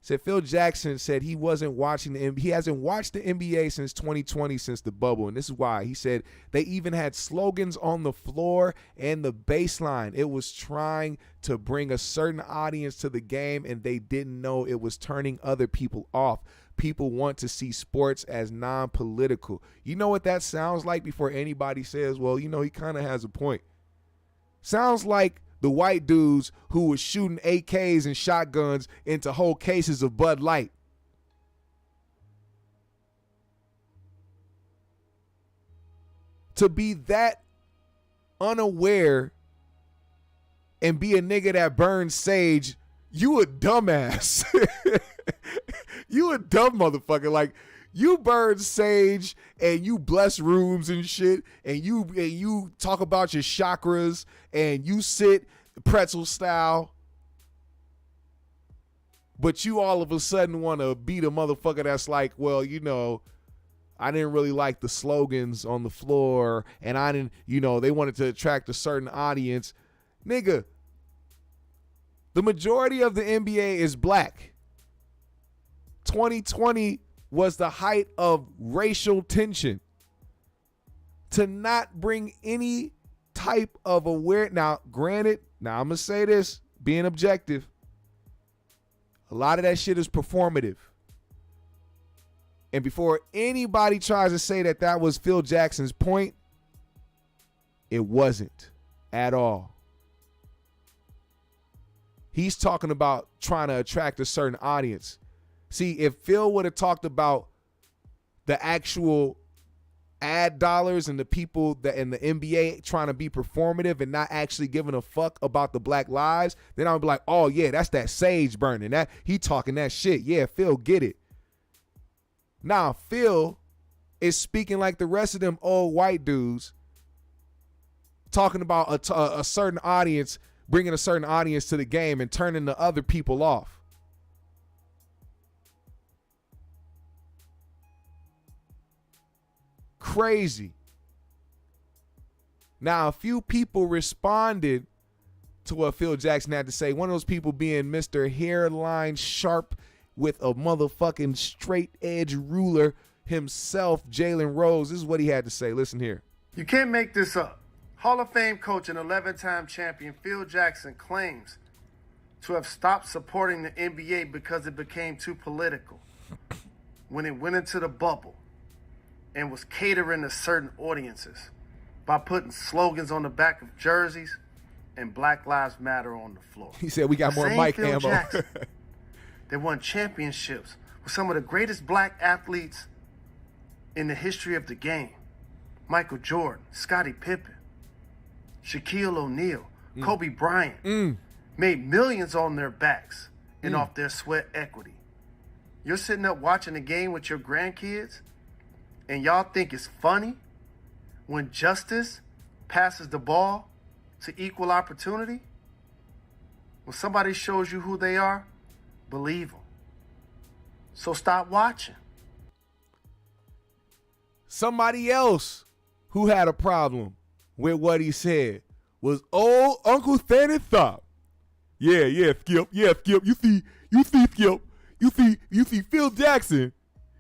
Said Phil Jackson said he hasn't watched the NBA since 2020, since the bubble. And this is why. He said they even had slogans on the floor and the baseline. It was trying to bring a certain audience to the game, and they didn't know it was turning other people off. People want to see sports as non-political. You know what that sounds like before anybody says, well, he kind of has a point. Sounds like the white dudes who were shooting AKs and shotguns into whole cases of Bud Light. To be that unaware and be a nigga that burns sage, you a dumbass. You a dumb motherfucker. Like, You burn sage and you bless rooms and shit, and you talk about your chakras and you sit pretzel style, but you all of a sudden want to beat a motherfucker that's like, well, you know, I didn't really like the slogans on the floor, and I didn't, you know, they wanted to attract a certain audience. Nigga, the majority of the NBA is black. 2020 was the height of racial tension. To not bring any type of awareness. Now, granted, I'm going to say this, being objective, a lot of that shit is performative. And before anybody tries to say that that was Phil Jackson's point, it wasn't at all. He's talking about trying to attract a certain audience. See, if Phil would have talked about the actual ad dollars and the people that in the NBA trying to be performative and not actually giving a fuck about the black lives, then I would be like, oh yeah, that's that sage burning. That he talking that shit. Yeah, Phil, get it. Now, Phil is speaking like the rest of them old white dudes, talking about a certain audience, bringing a certain audience to the game and turning the other people off. Crazy. Now, a few people responded to what Phil Jackson had to say. One of those people being Mr. Hairline Sharp with a motherfucking straight edge ruler himself, Jalen Rose. This is what he had to say. Listen here. You can't make this up. Hall of Fame coach and 11-time champion Phil Jackson claims to have stopped supporting the NBA because it became too political when it went into the bubble and was catering to certain audiences by putting slogans on the back of jerseys and Black Lives Matter on the floor. He said we got more mic Phil ammo. Jackson, they won championships with some of the greatest black athletes in the history of the game. Michael Jordan, Scottie Pippen, Shaquille O'Neal, Kobe Bryant, made millions on their backs and off their sweat equity. You're sitting up watching a game with your grandkids and y'all think it's funny when justice passes the ball to equal opportunity? When somebody shows you who they are, believe them. So stop watching. Somebody else who had a problem with what he said was old Uncle Fanny Thop. Yeah, Skip. Yeah, Skip. You see, Skip. You see, Phil Jackson.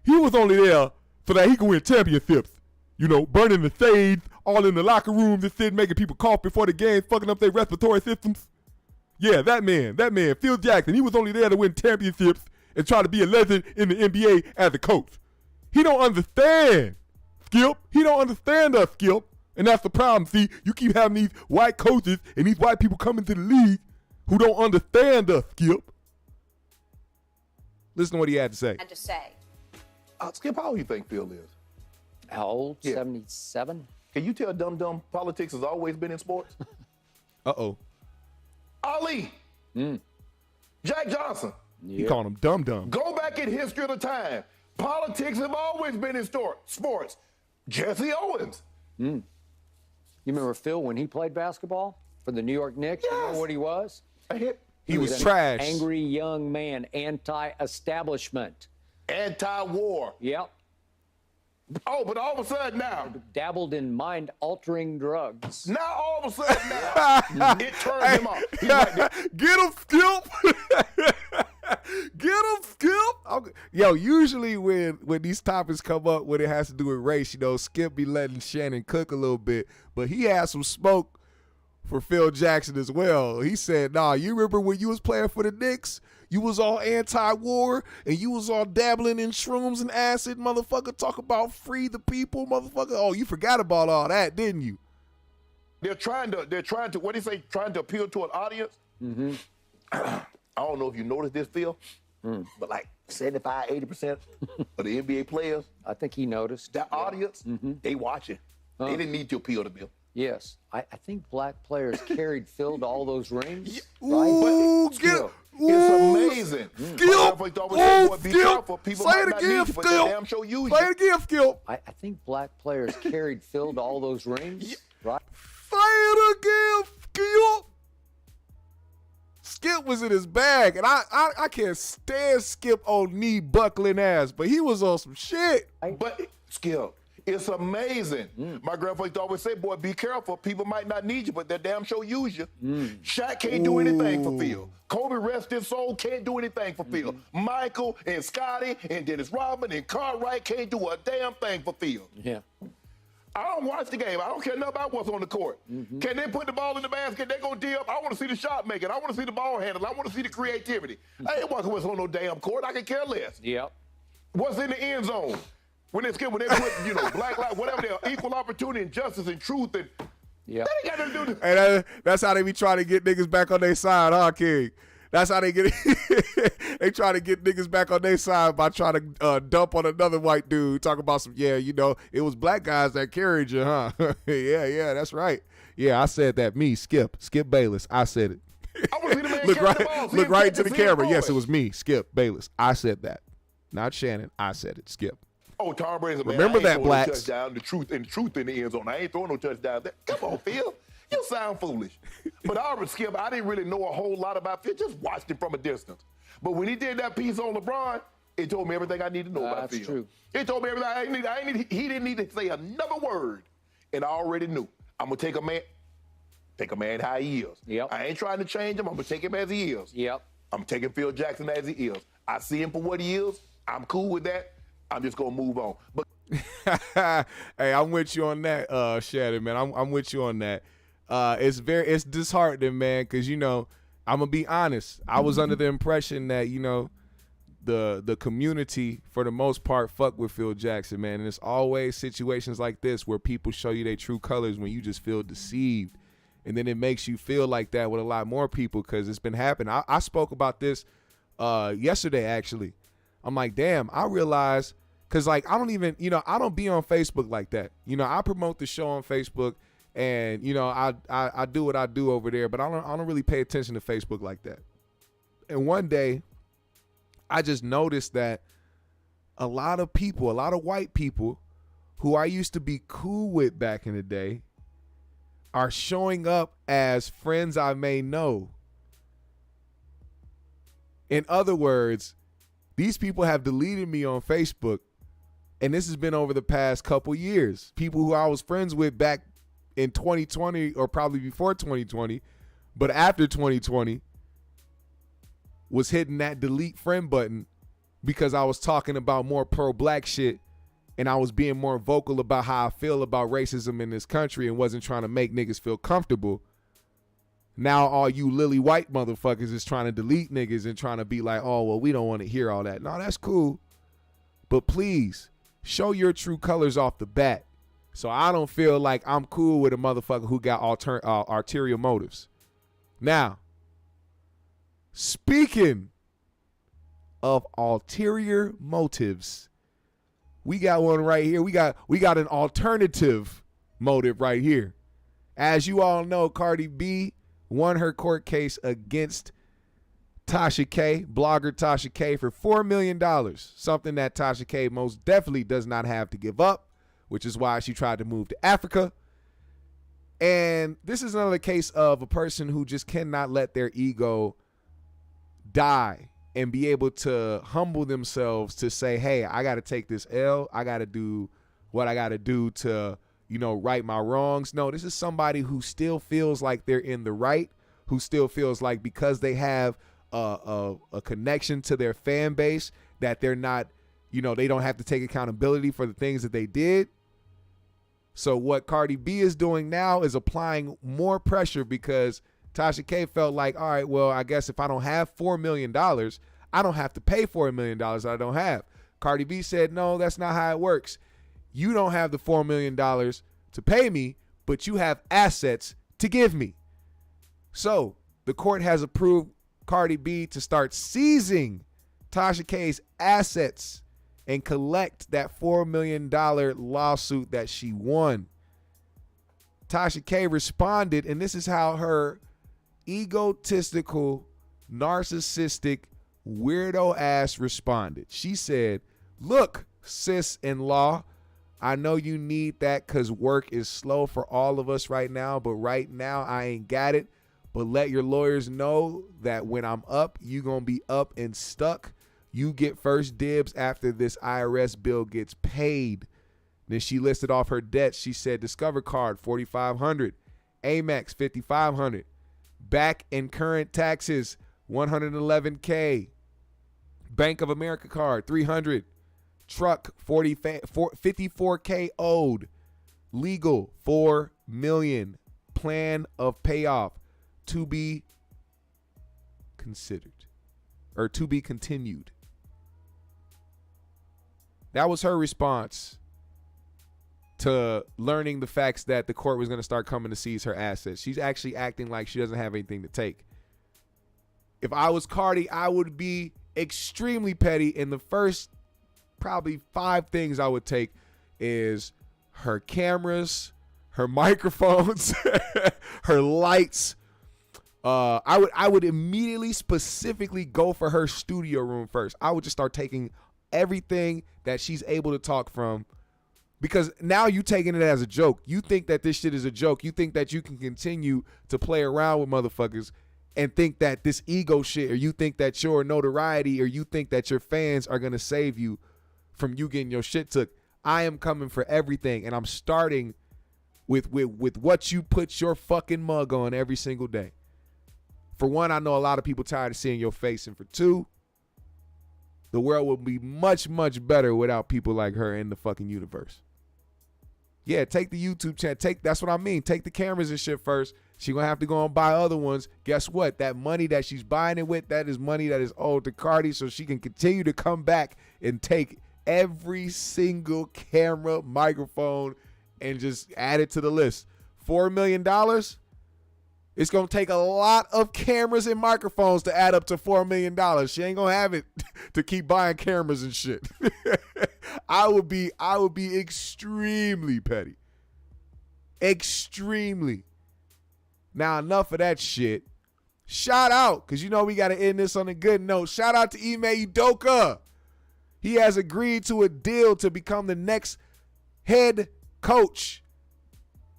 He was only there so that he could win championships. You know, burning the sage all in the locker rooms and sitting making people cough before the game, fucking up their respiratory systems. Yeah, that man, Phil Jackson. He was only there to win championships and try to be a legend in the NBA as a coach. He don't understand, Skip. He don't understand us, Skip. And that's the problem. See, you keep having these white coaches and these white people coming to the league who don't understand us, Skip. Listen to what he had to say. Skip, how old you think Phil is? How old? Yeah. 77? Can you tell dumb politics has always been in sports? Uh-oh. Ali. Jack Johnson. He called him dumb. Go back in history of the time. Politics have always been in sports. Jesse Owens. You remember Phil when he played basketball for the New York Knicks? Yes. You know what he was? He was an trash. Angry young man, anti-establishment. Anti-war. Yep. Oh, but all of a sudden now. Dabbled in mind-altering drugs. Now all of a sudden now. It turned him off. He's like, Get him, Skip. Get him, Skip. Yo, usually when these topics come up, when it has to do with race, you know, Skip be letting Shannon cook a little bit, but he had some smoke for Phil Jackson as well. He said, nah, you remember when you was playing for the Knicks? You was all anti-war and you was all dabbling in shrooms and acid, motherfucker, talk about free the people, motherfucker. Oh, you forgot about all that, didn't you? they're trying to, what do you say, trying to appeal to an audience? Mm-hmm. I don't know if you noticed this, Phil, but like 75, 80% of the NBA players, I think he noticed. that audience, they watching. They didn't need to appeal to them. Yes. I think black players carried Phil to all those rings. Ooh, But, amazing. Skip. Be careful. People Say might it not again, need you, but they Skip. damn sure use Play you. it again, Skip. I think black players carried Phil to all those rings, right? Say it again, Skip. Skip was in his bag, and I can't stand Skip on knee buckling ass, but he was on some shit. But, Skip, it's amazing. My grandpa used to always say, boy, be careful. People might not need you, but they damn sure use you. Shaq can't do anything for Phil. Kobe, rest his soul, can't do anything for Phil. Michael and Scotty and Dennis Rodman and Cartwright can't do a damn thing for Phil. Yeah. I don't watch the game. I don't care nothing about what's on the court. Can they put the ball in the basket? They go D up. I want to see the shot making. I want to see the ball handling. I want to see the creativity. I ain't watching what's on no damn court. I can care less. Yep. What's in the end zone? When they put, black lives, whatever they are, equal opportunity and justice and truth, and Yeah. that ain't got nothing to do with And that's how they be trying to get niggas back on their side, huh, King? That's how they get it. They try to get niggas back on their side by trying to dump on another white dude. Talk about some, it was black guys that carried you, huh? yeah, that's right. Yeah, I said that. Me, Skip Bayless. I said it. I want to see the man look carry right, the ball. See look him right catch to the it, see him camera. throw Yes, it. it was me, Skip Bayless. I said that. Not Shannon. I said it. Skip. Oh, Tom Brady's a man. Remember I ain't that, throwing blacks. No touchdown, the truth in the end zone. I ain't throwing no touchdown there. Come on, Phil. You sound foolish. But Skip, I didn't really know a whole lot about Phil. Just watched him from a distance. But when he did that piece on LeBron, it told me everything I need to know about Phil. That's true. It told me everything he didn't need to say another word. And I already knew. I'm going to take a man how he is. Yep. I ain't trying to change him. I'm going to take him as he is. Yep. I'm taking Phil Jackson as he is. I see him for what he is. I'm cool with that. I'm just going to move on. But Hey, I'm with you on that, Shannon, man. I'm with you on that. It's disheartening, man, because I'm gonna be honest. I was under the impression that the community for the most part fuck with Phil Jackson, man. And it's always situations like this where people show you their true colors when you just feel deceived, and then it makes you feel like that with a lot more people because it's been happening. I spoke about this yesterday actually. I'm like, damn, I realized because I don't even I don't be on Facebook like that. I promote the show on Facebook. And I do what I do over there, but I don't really pay attention to Facebook like that. And one day, I just noticed that a lot of white people who I used to be cool with back in the day are showing up as friends I may know. In other words, these people have deleted me on Facebook, and this has been over the past couple years. People who I was friends with back in 2020 or probably before 2020, but after 2020 was hitting that delete friend button because I was talking about more pro-black shit and I was being more vocal about how I feel about racism in this country and wasn't trying to make niggas feel comfortable. Now all you lily white motherfuckers is trying to delete niggas and trying to be like, oh, well, we don't want to hear all that. No, that's cool. But please show your true colors off the bat. So I don't feel like I'm cool with a motherfucker who got ulterior motives. Now, speaking of ulterior motives, we got one right here. We got an alternative motive right here. As you all know, Cardi B won her court case against Tasha K, blogger Tasha K, for $4 million, something that Tasha K most definitely does not have to give up, which is why she tried to move to Africa. And this is another case of a person who just cannot let their ego die and be able to humble themselves to say, hey, I got to take this L. I got to do what I got to do to, right my wrongs. No, this is somebody who still feels like they're in the right, who still feels like because they have a connection to their fan base that they're not, they don't have to take accountability for the things that they did. So what Cardi B is doing now is applying more pressure because Tasha K felt like, all right, well, I guess if I don't have $4 million, I don't have to pay $4 million that I don't have. Cardi B said, no, that's not how it works. You don't have the $4 million to pay me, but you have assets to give me. So the court has approved Cardi B to start seizing Tasha K's assets and collect that $4 million lawsuit that she won. Tasha K responded, and this is how her egotistical, narcissistic, weirdo-ass responded. She said, "Look, sis-in-law, I know you need that because work is slow for all of us right now, but right now I ain't got it. But let your lawyers know that when I'm up, you going to be up and stuck. You get first dibs after this IRS bill gets paid." Then she listed off her debts. She said Discover Card, $4,500. Amex, $5,500. Back and current taxes, $111K. Bank of America card, $300. Truck, $54K owed. Legal, $4 million. Plan of payoff to be considered or to be continued. That was her response to learning the facts that the court was going to start coming to seize her assets. She's actually acting like she doesn't have anything to take. If I was Cardi, I would be extremely petty, and the first probably 5 things I would take is her cameras, her microphones, her lights. I would immediately specifically go for her studio room first. I would just start taking everything that she's able to talk from, because now you taking it as a joke. You think that this shit is a joke. You think that you can continue to play around with motherfuckers and think that this ego shit, or you think that your notoriety, or you think that your fans are going to save you from you getting your shit took. I am coming for everything, and I'm starting with what you put your fucking mug on every single day. For one, I know a lot of people tired of seeing your face, and for two, the world will be much, much better without people like her in the fucking universe. Yeah, take the YouTube channel. That's what I mean. Take the cameras and shit first. She gonna have to go and buy other ones. Guess what? That money that she's buying it with, that is money that is owed to Cardi, so she can continue to come back and take every single camera, microphone, and just add it to the list. $4 million? It's going to take a lot of cameras and microphones to add up to $4 million. She ain't going to have it to keep buying cameras and shit. I would be extremely petty. Extremely. Now, enough of that shit. Shout out, because you know we got to end this on a good note. Shout out to Ime Udoka. He has agreed to a deal to become the next head coach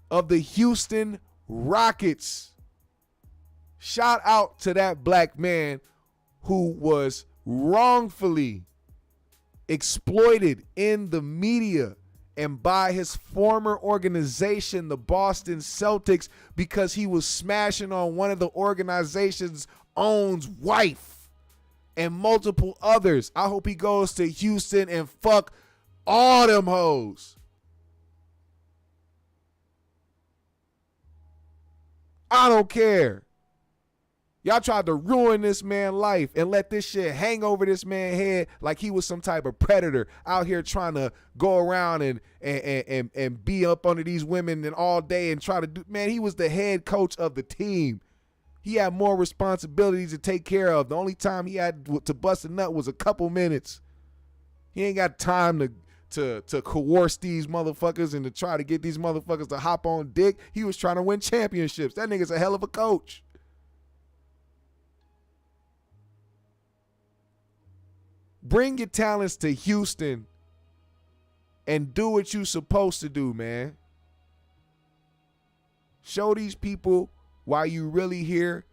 of the Houston Rockets. Shout out to that black man who was wrongfully exploited in the media and by his former organization, the Boston Celtics, because he was smashing on one of the organization's own's wife and multiple others. I hope he goes to Houston and fuck all them hoes. I don't care. Y'all tried to ruin this man's life and let this shit hang over this man's head like he was some type of predator out here trying to go around and be up under these women and all day and try to do. Man, he was the head coach of the team. He had more responsibilities to take care of. The only time he had to bust a nut was a couple minutes. He ain't got time to coerce these motherfuckers and to try to get these motherfuckers to hop on dick. He was trying to win championships. That nigga's a hell of a coach. Bring your talents to Houston and do what you supposed to do, man. Show these people why you really here.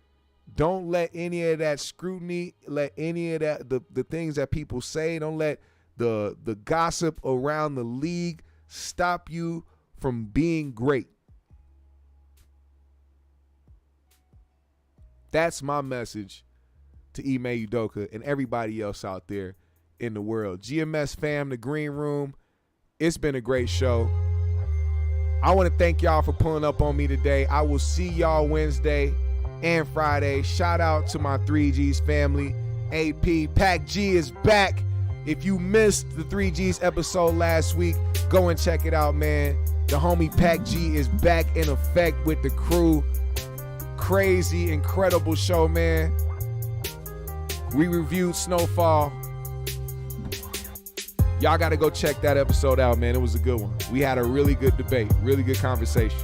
Don't let any of that scrutiny, let any of that, the things that people say, don't let the gossip around the league stop you from being great. That's my message to Ime Udoka and everybody else out there in the world. GMS fam, the Green Room, it's been a great show. I want to thank y'all for pulling up on me today. I will see y'all Wednesday and Friday. Shout out to my 3Gs family. AP, Pac G is back. If you missed the 3Gs episode last week, go and check it out, man. The homie Pac G is back in effect with the crew. Crazy, incredible show, man. We reviewed Snowfall. Y'all got to go check that episode out, man. It was a good one. We had a really good debate, really good conversation.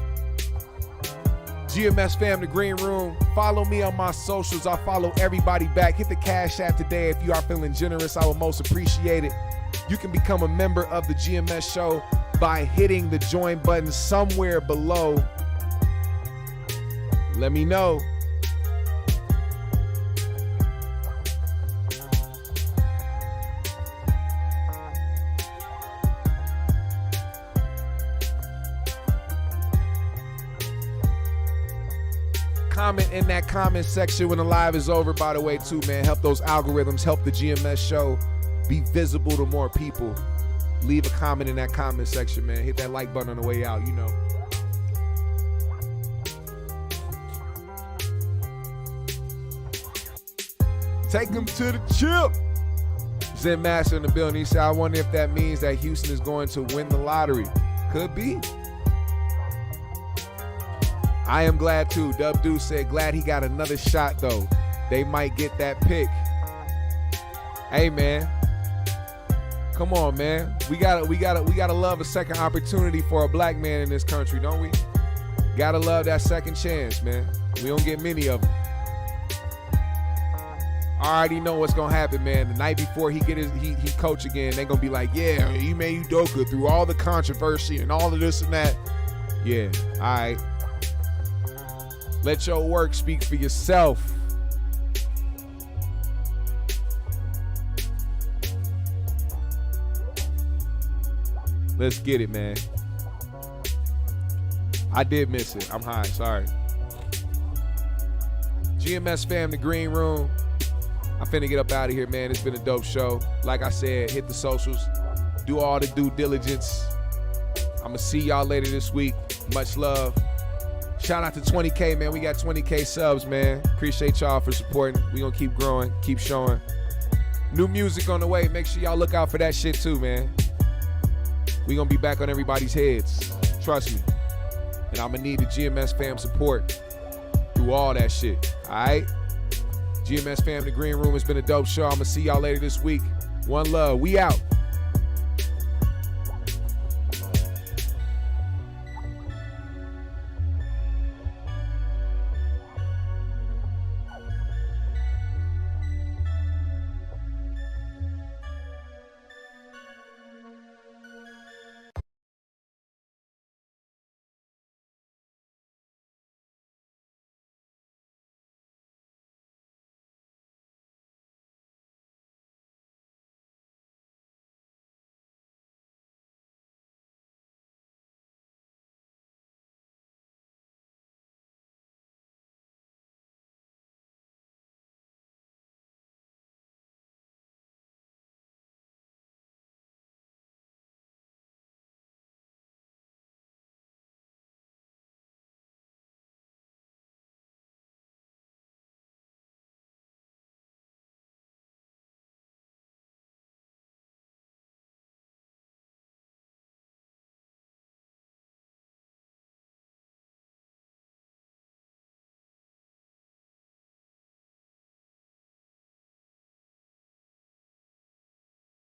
GMS fam, the Green Room. Follow me on my socials. I'll follow everybody back. Hit the Cash App today if you are feeling generous. I would most appreciate it. You can become a member of the GMS show by hitting the join button somewhere below. Let me know. Comment in that comment section when the live is over, by the way, too, man. Help those algorithms, help the GMS show be visible to more people. Leave a comment in that comment section, man. Hit that like button on the way out, you know. Take them to the chip. Zen Master in the building. He said, I wonder if that means that Houston is going to win the lottery. Could be. I am glad too. Dub Deuce said, glad he got another shot though. They might get that pick. Hey man. Come on, man. We gotta love a second opportunity for a black man in this country, don't we? Gotta love that second chance, man. We don't get many of them. I already know what's gonna happen, man. The night before he coach again, they gonna be like, yeah, he made Udoka through all the controversy and all of this and that. Yeah, all right. Let your work speak for yourself. Let's get it, man. I did miss it. I'm high, sorry. GMS fam, the Green Room. I'm finna get up out of here, man. It's been a dope show. Like I said, hit the socials. Do all the due diligence. I'm gonna see y'all later this week. Much love. Shout out to 20K, man. We got 20K subs, man. Appreciate y'all for supporting. We gonna keep growing, keep showing. New music on the way. Make sure y'all look out for that shit too, man. We gonna be back on everybody's heads. Trust me. And I'm gonna need the GMS fam support through all that shit. All right? GMS fam, the Green Room has been a dope show. I'm gonna see y'all later this week. One love. We out.